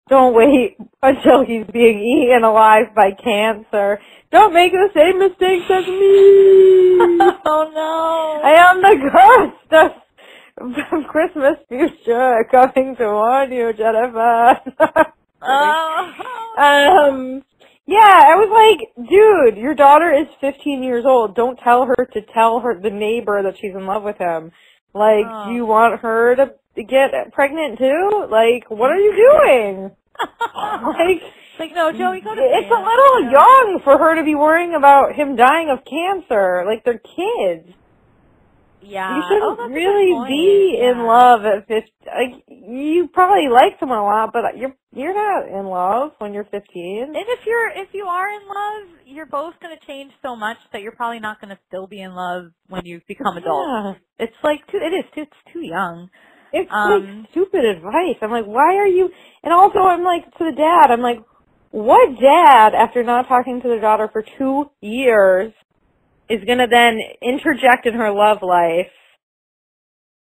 Don't wait until he's being eaten alive by cancer. Don't make the same mistakes as me. Oh no. I am the ghost of Christmas future coming to warn you, Jennifer. Yeah, I was like, dude, your daughter is 15 years old. Don't tell her to tell the neighbor that she's in love with him. Like, do you want her to get pregnant too? Like, what are you doing? Like, no, Joey, go to it's a little young for her to be worrying about him dying of cancer. Like, they're kids. Yeah. You shouldn't really be in love at 15. Like, you probably like someone a lot, but you're not in love when you're 15. And if you are in love, you're both going to change so much that you're probably not going to still be in love when you become adults. It's like it's too young. It's like stupid advice. I'm like, why are you? And also, I'm like to the dad. I'm like, what dad, after not talking to their daughter for 2 years, is going to then interject in her love life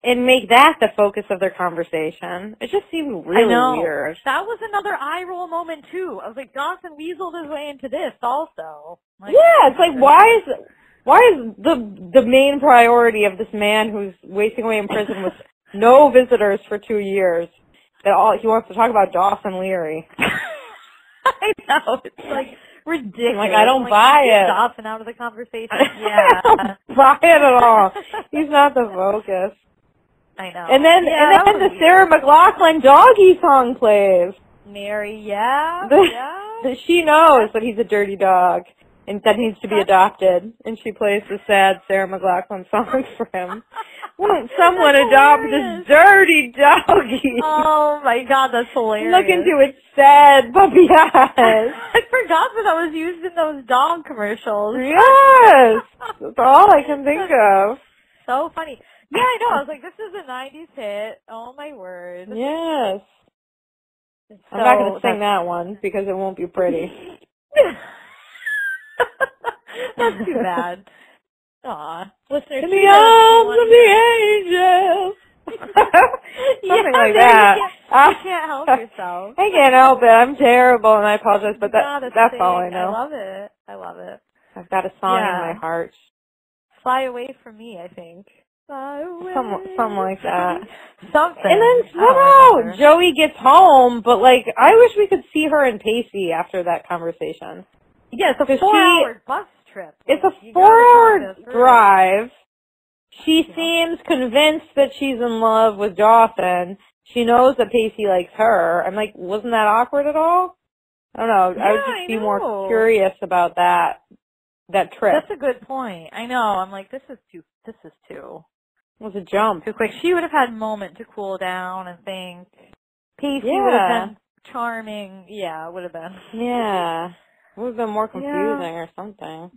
and make that the focus of their conversation? It just seemed really weird. That was another eye roll moment, too. I was like, Dawson weaseled his way into this also. Like, yeah, it's like, why is the main priority of this man who's wasting away in prison with no visitors for 2 years, that all he wants to talk about Dawson Leary? I know. It's like ridiculous. Like, I don't buy it. Dawson out of the conversation. Yeah. I don't buy it at all. He's not the focus. I know. And then the Sarah McLachlan doggy song plays. Mary, She knows that he's a dirty dog and that needs to be adopted, and she plays the sad Sarah McLachlan song for him. Won't someone adopt this dirty doggy? Oh my God, that's hilarious. Look into its sad puppy eyes. I forgot that was used in those dog commercials. Yes! That's all I can think of. So funny. Yeah, I know. I was like, this is a 90s hit. Oh my word. Yes. I'm not going to sing that one because it won't be pretty. That's too bad. Aw. Listeners, in the arms of the angels. Something like that. You can't help yourself. I can't help it. I'm terrible and I apologize, but that's all I know. I love it. I've got a song in my heart. Fly away from me, I think. Fly away. Something like that. Something. And then somehow Joey gets home, but like, I wish we could see her and Pacey after that conversation. Yeah, it's a 4-hour bus trip. It's a 4-hour drive. She seems convinced that she's in love with Dawson. She knows that Pacey likes her. I'm like, wasn't that awkward at all? I don't know. Yeah, I would just be more curious about that trip. That's a good point. I know. I'm like, this is too. It was a jump. Too quick. She would have had a moment to cool down and think. Pacey would have been charming. Yeah, it would have been. Yeah. It would have been more confusing or something.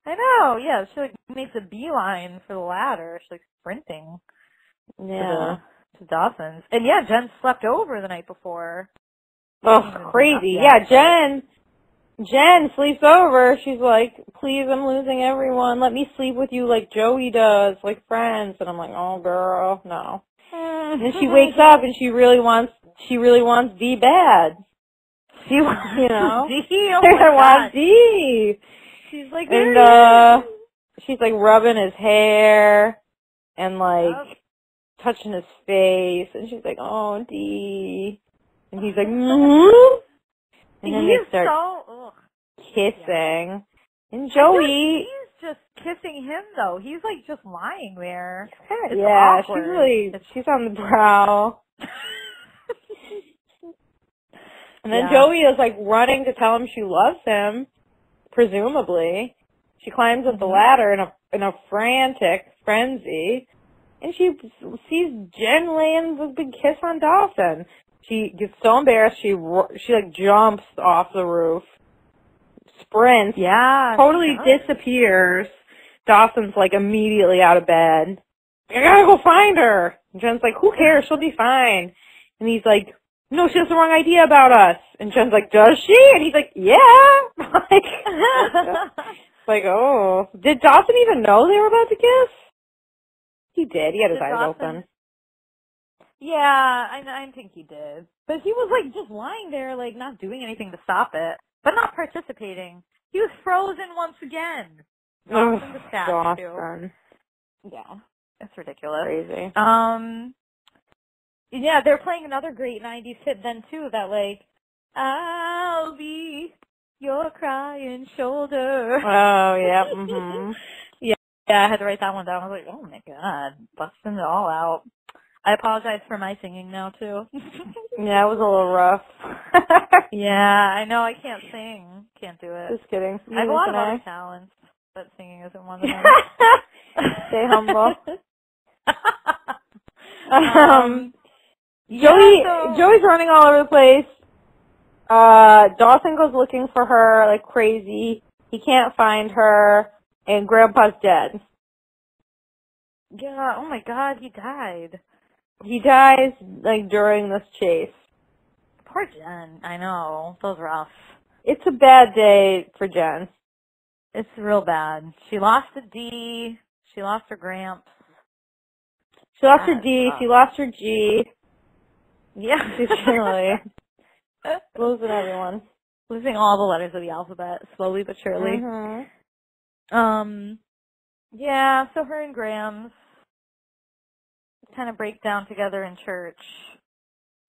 I know, yeah. She like makes a beeline for the ladder. She's like sprinting. Yeah. To Dawson's. And yeah, Jen slept over the night before. Oh, crazy. Yeah, Jen Jen sleeps over. She's like, please, I'm losing everyone. Let me sleep with you like Joey does, like friends. And I'm like, oh, girl, no. And then she wakes up and she really wants D bad. She, you know, D, oh I my want God. D. She's like, and she's like rubbing his hair and like touching his face, and she's like, oh, D. And he's like, mm-hmm. And then they start kissing. Yeah. And Joey, he's just kissing him though. He's like just lying there. It's yeah, awkward. she's on the brow. And then Joey is like running to tell him she loves him, presumably. She climbs up the ladder in a frantic frenzy, and she sees Jen laying a big kiss on Dawson. She gets so embarrassed, she like jumps off the roof, sprints, totally disappears. Dawson's like immediately out of bed. I gotta go find her. And Jen's like, who cares? She'll be fine. And he's like, no, she has the wrong idea about us. And Jen's like, does she? And he's like, yeah. Like, oh. Did Dawson even know they were about to kiss? He did. He had his eyes open. Yeah, I think he did. But he was like just lying there, like not doing anything to stop it, but not participating. He was frozen once again. Dawson the statue. Yeah, it's ridiculous. Crazy. Yeah, they're playing another great 90s hit then too, that like, I'll be your crying shoulder. Oh, yeah. Mm-hmm. Yeah, I had to write that one down. I was like, oh my God, busting it all out. I apologize for my singing now too. Yeah, it was a little rough. Yeah, I know, I can't sing. Can't do it. Just kidding. I have a lot of other talents, but singing isn't one of them. Stay humble. Joey's running all over the place. Dawson goes looking for her like crazy. He can't find her, and Grandpa's dead. Yeah, oh my God, he died. He dies like during this chase. Poor Jen, I know. That was rough. It's a bad day for Jen. It's real bad. She lost a D. She lost her Gramps. She lost her D. She lost her G. Yeah. She's really losing everyone. Losing all the letters of the alphabet, slowly but surely. Mm-hmm. Yeah, so her and Grams kind of break down together in church.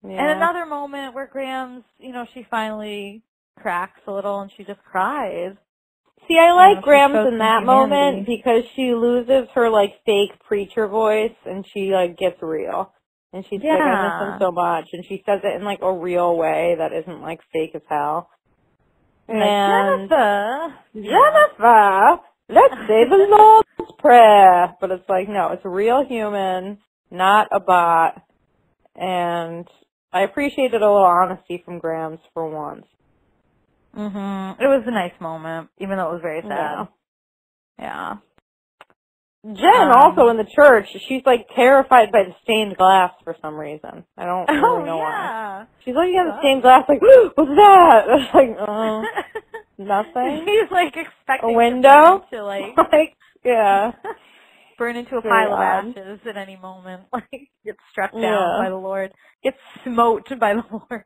Yeah. And another moment where Grams, you know, she finally cracks a little and she just cries. See, I like Grams in that moment because she loses her, like, fake preacher voice and she, like, gets real. And she's like, I miss him so much. And she says it in, like, a real way that isn't, like, fake as hell. And Jennifer, let's say the Lord's Prayer. But it's like, no, it's a real human, not a bot. And I appreciated a little honesty from Grams for once. It was a nice moment, even though it was very sad. Yeah. Jen also in the church, she's like terrified by the stained glass for some reason. I don't really know why. She's looking at the stained glass like, what's that? It's like, nothing. He's like expecting a window to like, burn into a pile of ashes at any moment. Like get struck down by the Lord, get smote by the Lord,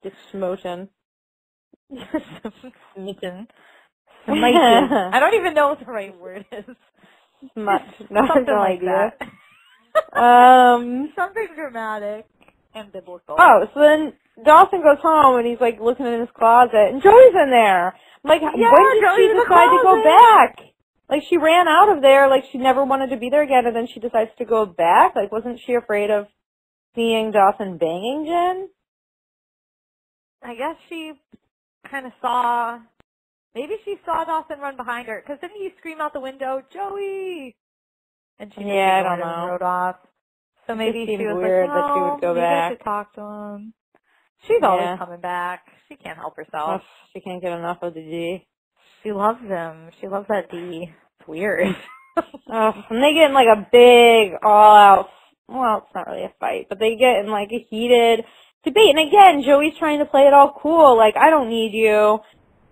get smoten. Smitten. Smited. I don't even know what the right word is. Much. No, something like that. Something dramatic and biblical. Oh, so then Dawson goes home and he's like looking in his closet and Joey's in there. I'm like, when did she decide to go back? Like she ran out of there, like she never wanted to be there again, and then she decides to go back. Like, wasn't she afraid of seeing Dawson banging Jen? I guess she kind of saw. Maybe she saw Dawson run behind her, because didn't he scream out the window, Joey? And she I don't know. Rode off. So maybe she was weird like, that she would go back. I should talk to him. She's always coming back. She can't help herself. She can't get enough of the D. She loves him. She loves that D. It's weird. And they get in like a big all-out, well, it's not really a fight, but they get in like a heated debate. And again, Joey's trying to play it all cool, like, I don't need you.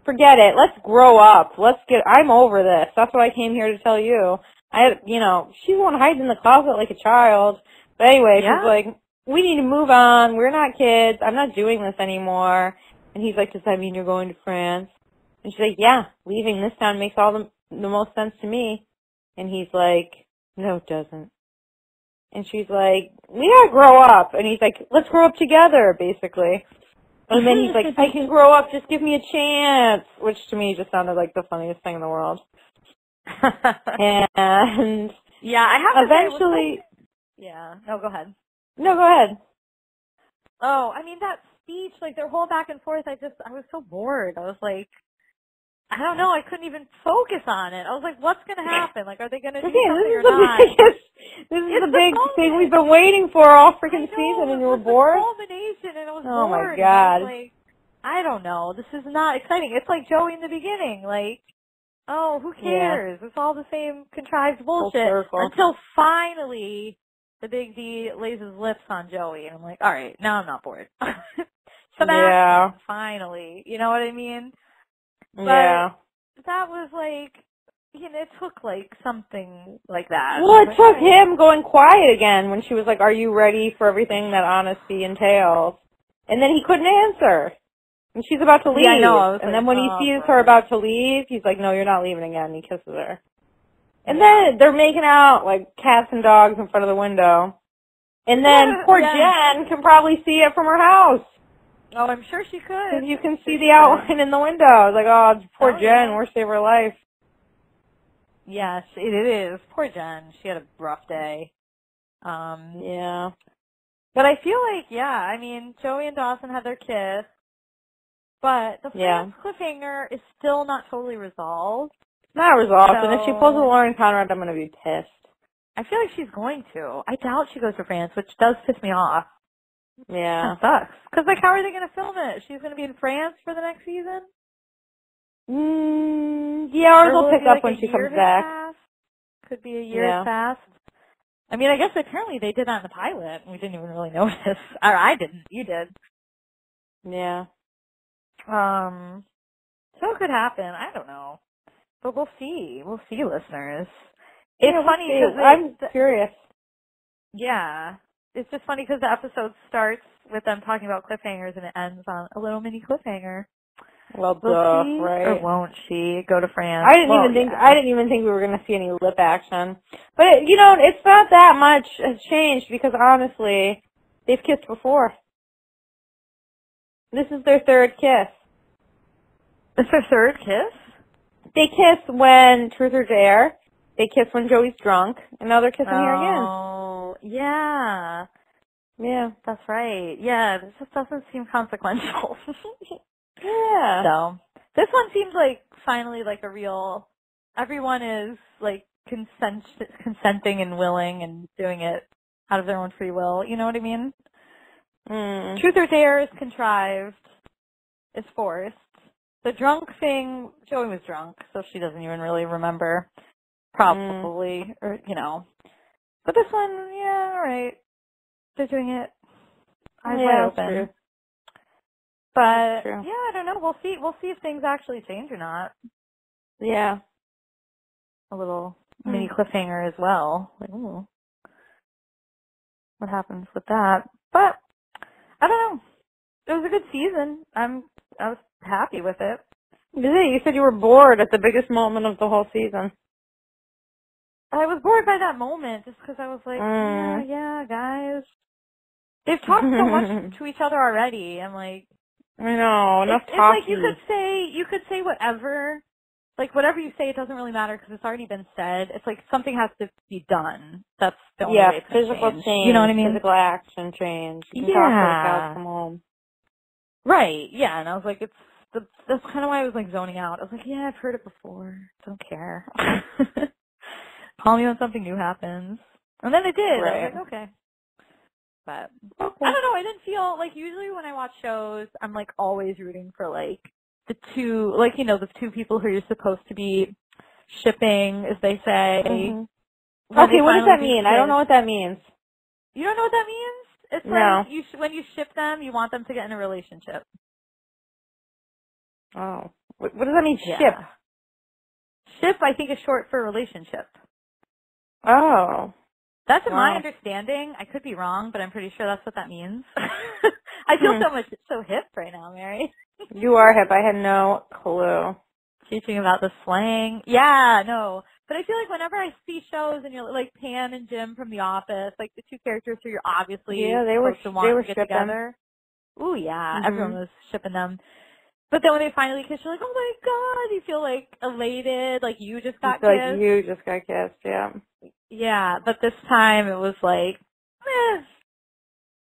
forget it. Let's grow up. I'm over this. That's what I came here to tell you. She's the one who hides in the closet like a child. But anyway, she's like, we need to move on. We're not kids. I'm not doing this anymore. And he's like, does that mean you're going to France? And she's like, yeah, leaving this town makes all the most sense to me. And he's like, no, it doesn't. And she's like, we gotta grow up. And he's like, let's grow up together, basically. And then he's like, I can grow up, just give me a chance. Which to me just sounded like the funniest thing in the world. And yeah, I have to eventually... Yeah, no, go ahead. No, go ahead. Oh, I mean, that speech, like, their whole back and forth, I was so bored. I was like, I don't know, I couldn't even focus on it. I was like, what's going to happen? Like, are they going to do something or not? This is the big thing we've been waiting for all freaking season, and you were bored? It was the culmination, and I was bored. Oh, my God. I was like, I don't know. This is not exciting. It's like Joey in the beginning. Like, oh, who cares? Yeah. It's all the same contrived bullshit. Until finally the Big D lays his lips on Joey, and I'm like, all right, now I'm not bored. Finally. You know what I mean? But that was like, it took like something like that. Well, it took him going quiet again when she was like, are you ready for everything that honesty entails? And then he couldn't answer. And she's about to leave. Yeah, I know. And then when he sees her about to leave, he's like, no, you're not leaving again. He kisses her. And then they're making out like cats and dogs in front of the window. And then poor Jen can probably see it from her house. Oh, I'm sure she could. You can see the outline in the window. I was like, oh, poor Jen, we're saving her life. Yes, it is. Poor Jen. She had a rough day. Yeah. But I feel like, I mean, Joey and Dawson had their kiss. But the France cliffhanger is still not totally resolved. Not resolved. So, and if she pulls a Lauren Conrad, I'm going to be pissed. I feel like she's going to. I doubt she goes to France, which does piss me off. Yeah. That sucks. Because, like, how are they going to film it? She's going to be in France for the next season? Yeah, or they'll pick up when she comes back. Could be a year past. I mean, I guess apparently they did that in the pilot, and we didn't even really notice. Or I didn't. You did. Yeah. So it could happen. I don't know. But we'll see. We'll see, listeners. It's funny because I'm curious. Yeah. It's just funny because the episode starts with them talking about cliffhangers and it ends on a little mini cliffhanger. Well, will she, right? Or won't she go to France? I didn't even think we were going to see any lip action. But it's not that much has changed because honestly, they've kissed before. This is their third kiss. It's their third kiss? They kiss when Truth or Dare. They kiss when Joey's drunk, and now they're kissing here again. Oh, yeah. Yeah, that's right. Yeah, this just doesn't seem consequential. Yeah. So, this one seems like finally like a real, everyone is like consenting and willing and doing it out of their own free will. You know what I mean? Truth or Dare is contrived, is forced. The drunk thing, Joey was drunk, so she doesn't even really remember. Probably, or, But this one, alright. They're doing it. Eyes wide open. True. But, I don't know. We'll see if things actually change or not. Yeah. A little mini cliffhanger as well. Like, ooh. What happens with that? But, I don't know. It was a good season. I was happy with it. You said you were bored at the biggest moment of the whole season. I was bored by that moment just because I was like, yeah, guys. They've talked so much to each other already. I'm like, I know, enough talking. It's like you could say whatever. Like, whatever you say, it doesn't really matter because it's already been said. It's like something has to be done. That's the only way it's physical change. You know what I mean? Physical action change. You can talk to the cows come home. Right, yeah. And I was like, that's kind of why I was like zoning out. I was like, yeah, I've heard it before. Don't care. Call me when something new happens. And then it did. Right. I was like, okay. But I don't know, I didn't feel like usually when I watch shows, I'm like always rooting for like the two, like, the two people who you're supposed to be shipping, as they say. Okay, what does that mean? I don't know what that means. You don't know what that means? It's like when you ship them, you want them to get in a relationship. Oh, What does that mean, Yeah. ship? Ship, I think, is short for relationship. Oh. That's in my Wow. understanding. I could be wrong, but I'm pretty sure that's what that means. I feel so hip right now, Mary. You are hip. I had no clue. Teaching about the slang. Yeah, no. But I feel like whenever I see shows and you're like Pam and Jim from The Office, like the two characters who you're obviously supposed to want to get together. Ooh, yeah. Everyone was shipping them. But then when they finally kiss, you're like, oh my god, you feel like elated, like you just got kissed. Like you just got kissed, yeah. Yeah, but this time it was like,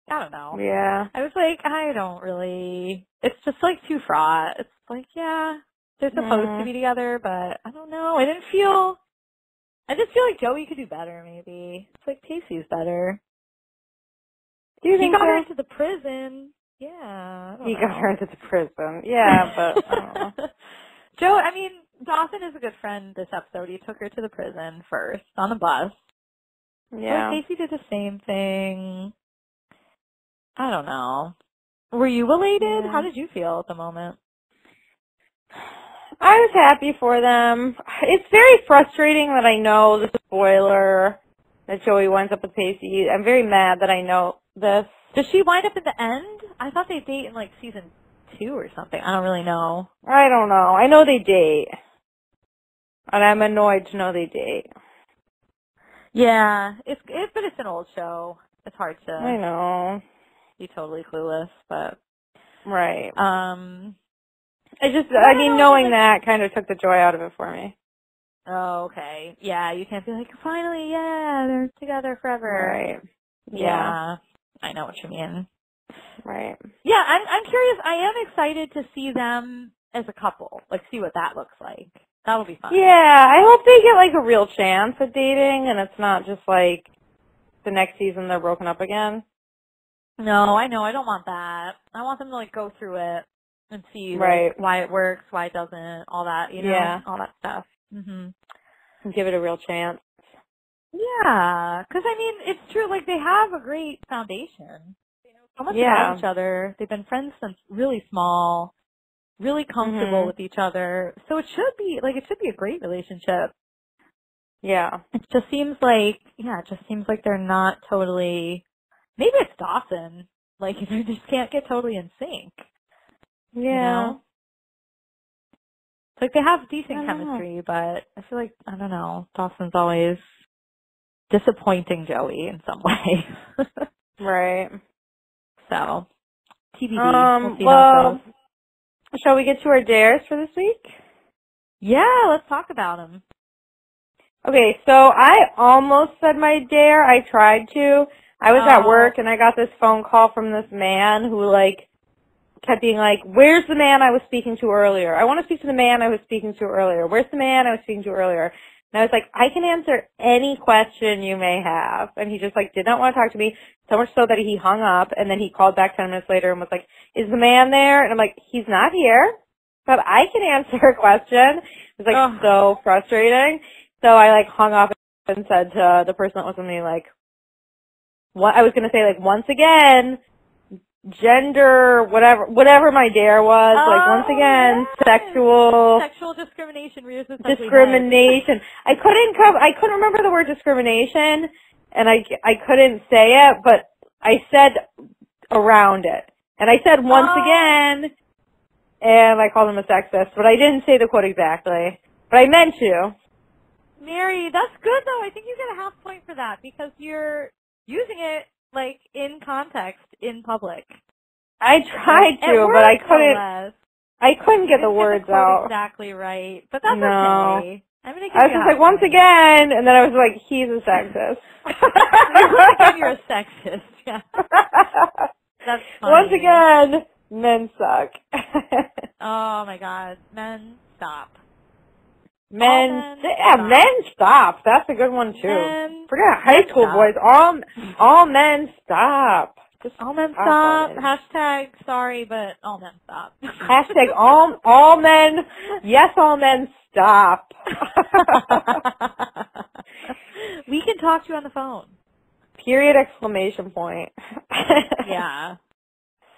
I don't know. Yeah. I was like, I don't really, it's just like too fraught. It's like, yeah, they're supposed to be together, but I don't know. I just feel like Joey could do better, maybe. It's like Pacey's better. Do you think he got so? her into the prison. Yeah. He got her into the prison. Yeah, but I don't know. Dawson is a good friend this episode. He took her to the prison first on the bus. Yeah. But Pacey did the same thing. I don't know. Were you elated? Yeah. How did you feel at the moment? I was happy for them. It's very frustrating that I know the spoiler that Joey winds up with Pacey. I'm very mad that I know this. Does she wind up at the end? I thought they date in like season 2 or something. I don't really know. I don't know. I know they date. And I'm annoyed to know they date. Yeah, but it's an old show. It's hard to I know. be totally clueless, but right. I Knowing that kind of took the joy out of it for me. Oh, okay. Yeah, you can't be like, finally, yeah, they're together forever. Right. Yeah. I know what you mean. Right. Yeah, I'm curious. I am excited to see them as a couple. Like, see what that looks like. That'll be fun. Yeah, I hope they get like a real chance at dating, and it's not just like the next season they're broken up again. No, I know. I don't want that. I want them to like go through it and see like, why it works, why it doesn't, all that. You know, all that stuff. Mhm. Give it a real chance. Yeah, because it's true. Like they have a great foundation. They know so much about each other. They've been friends since really small. Really comfortable with each other. So it should be a great relationship. Yeah. It just seems like they're not totally, maybe it's Dawson. Like they just can't get totally in sync. Yeah. You know? It's like they have decent chemistry, but I feel like, I don't know, Dawson's always disappointing Joey in some way. Right. So, TBD. We'll see how it goes. Shall we get to our dares for this week? Yeah, let's talk about them. Okay, so I almost said my dare. I tried to. I was at work and I got this phone call from this man who like kept being like, where's the man I was speaking to earlier? I want to speak to the man I was speaking to earlier. Where's the man I was speaking to earlier? And I was like, I can answer any question you may have. And he just like did not want to talk to me, so much so that he hung up, and then he called back 10 minutes later and was like, is the man there? And I'm like, he's not here, but I can answer a question. It was like so frustrating. So I like hung up and said to the person that was with me like, what I was going to say like, once again, gender, whatever my dare was, like once again, sexual discrimination rears its ugly discrimination. head. I couldn't remember the word discrimination, and I couldn't say it, but I said around it, and I said once again, and I called him a sexist, but I didn't say the quote exactly, but I meant to. Mary, that's good though. I think you get a half point for that because you're using it like in context in public. I tried to, but I couldn't. I couldn't get the words out exactly right, but that's no. okay. I was just like once again, and then I was like, he's a sexist. You're a sexist. Yeah. That's funny. Once again, men suck. Oh my God, men stop. Men stop. That's a good one too. Forget high school boys. All men stop. Just all men stop. Hashtag sorry, but all men stop. Hashtag all men. Yes, all men stop. We can talk to you on the phone. Period! Exclamation point. Yeah.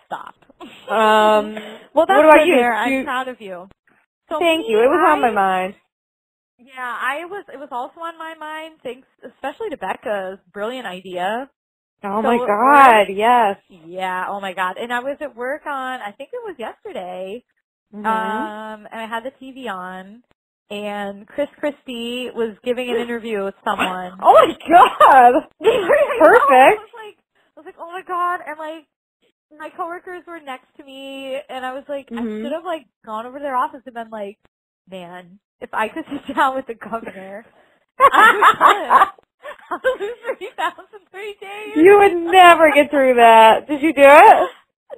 Stop. Well, that's what about you? I'm proud of you. So Thank you. It was on my mind. Yeah, it was also on my mind, thanks especially to Becca's brilliant idea. Oh So my at God, work, yes. yeah, oh my God. And I was at work on, I think it was yesterday, Mhm. and I had the TV on, and Chris Christie was giving an interview with someone. Oh my God. Perfect. I was like, oh my God, and like, my coworkers were next to me, and I was like, I should have like gone over to their office and been like, man, if I could sit down with the governor, I would tell him how to lose 30 pounds in 3 days. You would never get through that. Did you do it?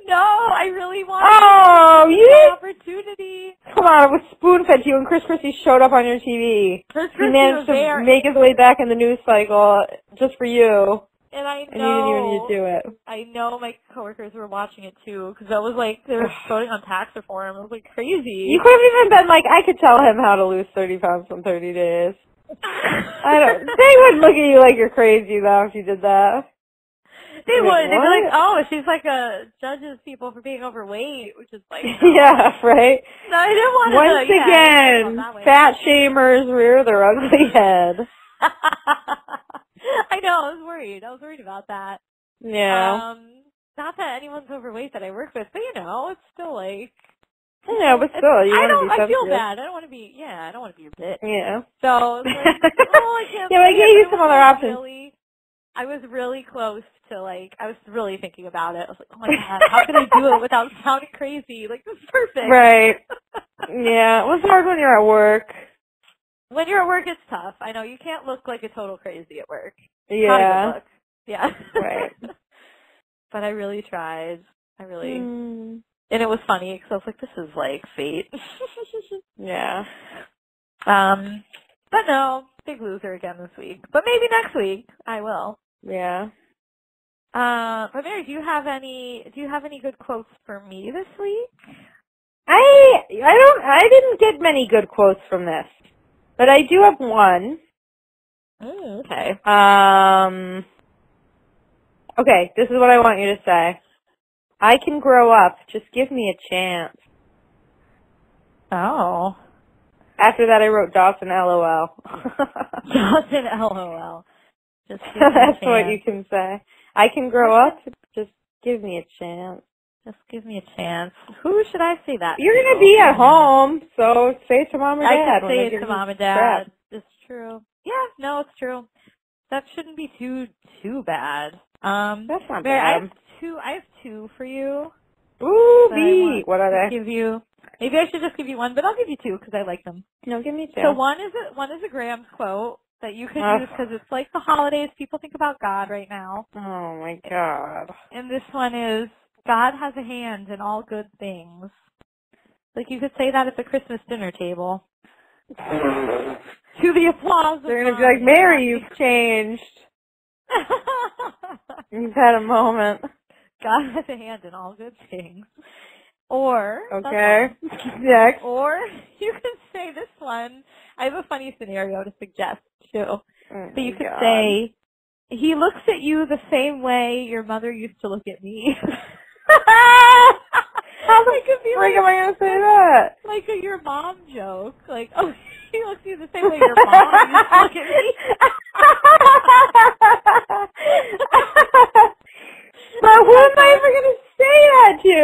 No, I really wanted you opportunity. come on, it was spoon fed to you, and Chris Christie showed up on your TV. Chris He Christie managed was to there, make his way back in the news cycle just for you, and I and you didn't even need know, to do it. I know my coworkers were watching it too, because that was like they were voting on tax reform. It was like crazy. You could have even been like, I could tell him how to lose 30 pounds in 30 days. They would look at you like you're crazy though if you did that. They Like, would. They'd be what? like, oh, she's like judges people for being overweight, which is like, no. Yeah, right? No, I didn't want Once to. again, fat shamers rear their ugly head. I know. I was worried. I was worried about that. Yeah. Not that anyone's overweight that I work with, but you know, it's still like. No, but still, you want to be I feel sensitive. bad. I don't want to be. Yeah, I don't want to be a bitch. Yeah. So it's like, oh, I can't. Yeah, but I gave you some other options. I was really close to like. I was really thinking about it. I was like, oh my God, how can I do it without sounding crazy? Like this is perfect. Right. Yeah, it was hard when you're at work. When you're at work, it's tough. I know you can't look like a total crazy at work. Yeah. Not a good look. Yeah. Right. But I really tried. And it was funny because I was like, this is like fate. Yeah. But no, big loser again this week. But maybe next week I will. Yeah. But Mary, do you have any good quotes for me this week? I didn't get many good quotes from this, but I do have one. Okay. Okay, this is what I want you to say. I can grow up. Just give me a chance. Oh. After that, I wrote Dawson LOL. Dawson LOL. Just give me a That's chance. what you can say. I can grow up. Just give me a chance. Just give me a chance. Who should I say that You're to? going to be at home, so say it to mom or dad. I can say it to mom and dad. Crap. It's true. Yeah, no, it's true. That shouldn't be too bad. That's not Mary, bad. I have two for you. Ooh, what are they? Maybe I should just give you one, but I'll give you two because I like them. No, give me two. So one is a Graham's quote that you could use because it's like the holidays. People think about God right now. Oh my God. And this one is, God has a hand in all good things. Like you could say that at the Christmas dinner table. To the applause. They're going to be like, Mary, you've changed. You've had a moment. God has a hand in all good things. Or, okay, next. Or you could say this one. I have a funny scenario to suggest too. So you could say, he looks at you the same way your mother used to look at me. How the frick am I going to say that? Like your mom joke. Like, oh, he looks at you the same way your mom used to look at me. But who am I ever going to say that to?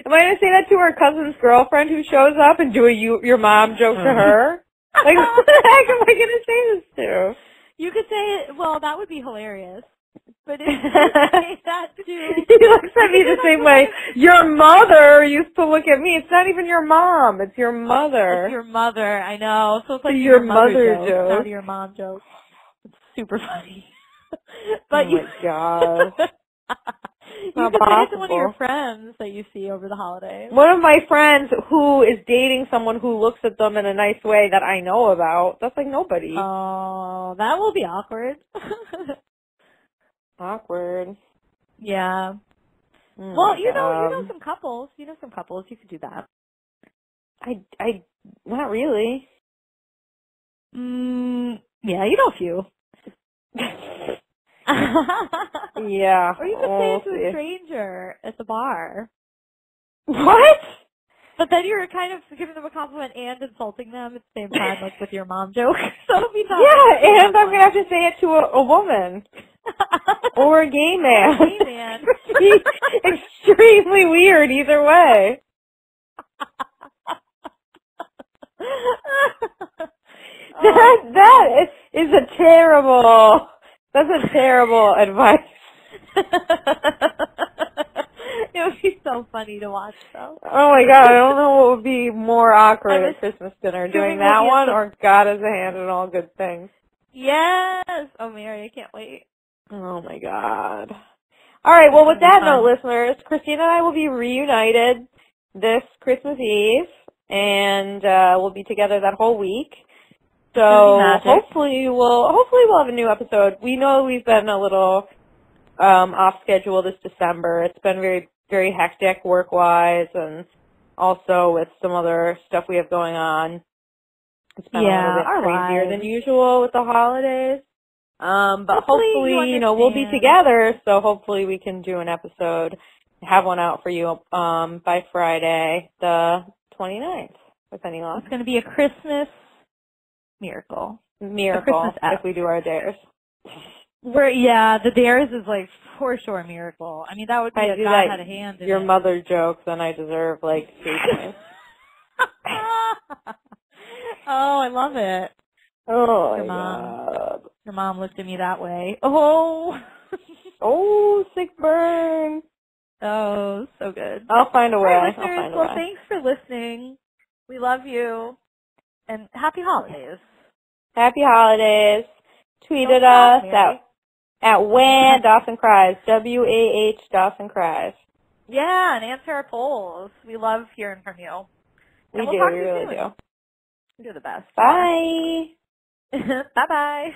Am I going to say that to her cousin's girlfriend who shows up and do your mom joke to her? Like, who the heck am I going to say this to? You could say it, well, that would be hilarious. But if you say that to... He looks at me the same way your mother used to look at me. It's not even your mom. It's your mother. It's your mother, I know. So it's like your mother joke. Not your mom joke. It's super funny. But oh my God. You can say it to one of your friends that you see over the holidays. One of my friends who is dating someone who looks at them in a nice way that I know about. That's like nobody. Oh, that will be awkward. Awkward. Yeah. Oh well, you know some couples. You know some couples. You could do that. I not really. Yeah, you know a few. Yeah. Or you could say it to a stranger at the bar. What? But then you're kind of giving them a compliment and insulting them at the same time, like with your mom joke. So it'll be tough. Yeah, and I'm going to have to say it to a woman. Or a gay man. Or a gay man. It's extremely weird either way. That is a terrible, that's a terrible advice. It would be so funny to watch, though. Oh my god, I don't know what would be more awkward at Christmas dinner, doing that one or God has a hand in all good things. Yes! Oh, Mary, I can't wait. Oh my god. Alright, well with that note, listeners, Christina and I will be reunited this Christmas Eve, and we'll be together that whole week. So hopefully we'll have a new episode. We know we've been a little off schedule this December. It's been very, very hectic work-wise, and also with some other stuff we have going on. It's been a little bit crazier than usual with the holidays. But hopefully, we'll be together, so hopefully we can do an episode, have one out for you by Friday, the 29th, with any luck. It's going to be a Christmas miracle. Miracle, if we do our dares. The dares is like for sure a miracle. I mean, that would be if God had a hand in your it. mother joke, then I deserve like 3 points. Oh, I love it. Oh, my God. Your mom looked at me that way. Oh. Oh, sick burn. Oh, so good. I'll find a way. All right, listeners, well, thanks for listening. We love you. And happy holidays. Happy holidays. Tweet at us at When Dawson Cries. WAH Dawson Cries. Yeah, and answer our polls. We love hearing from you. We really do. You're the best. Bye. Bye-bye.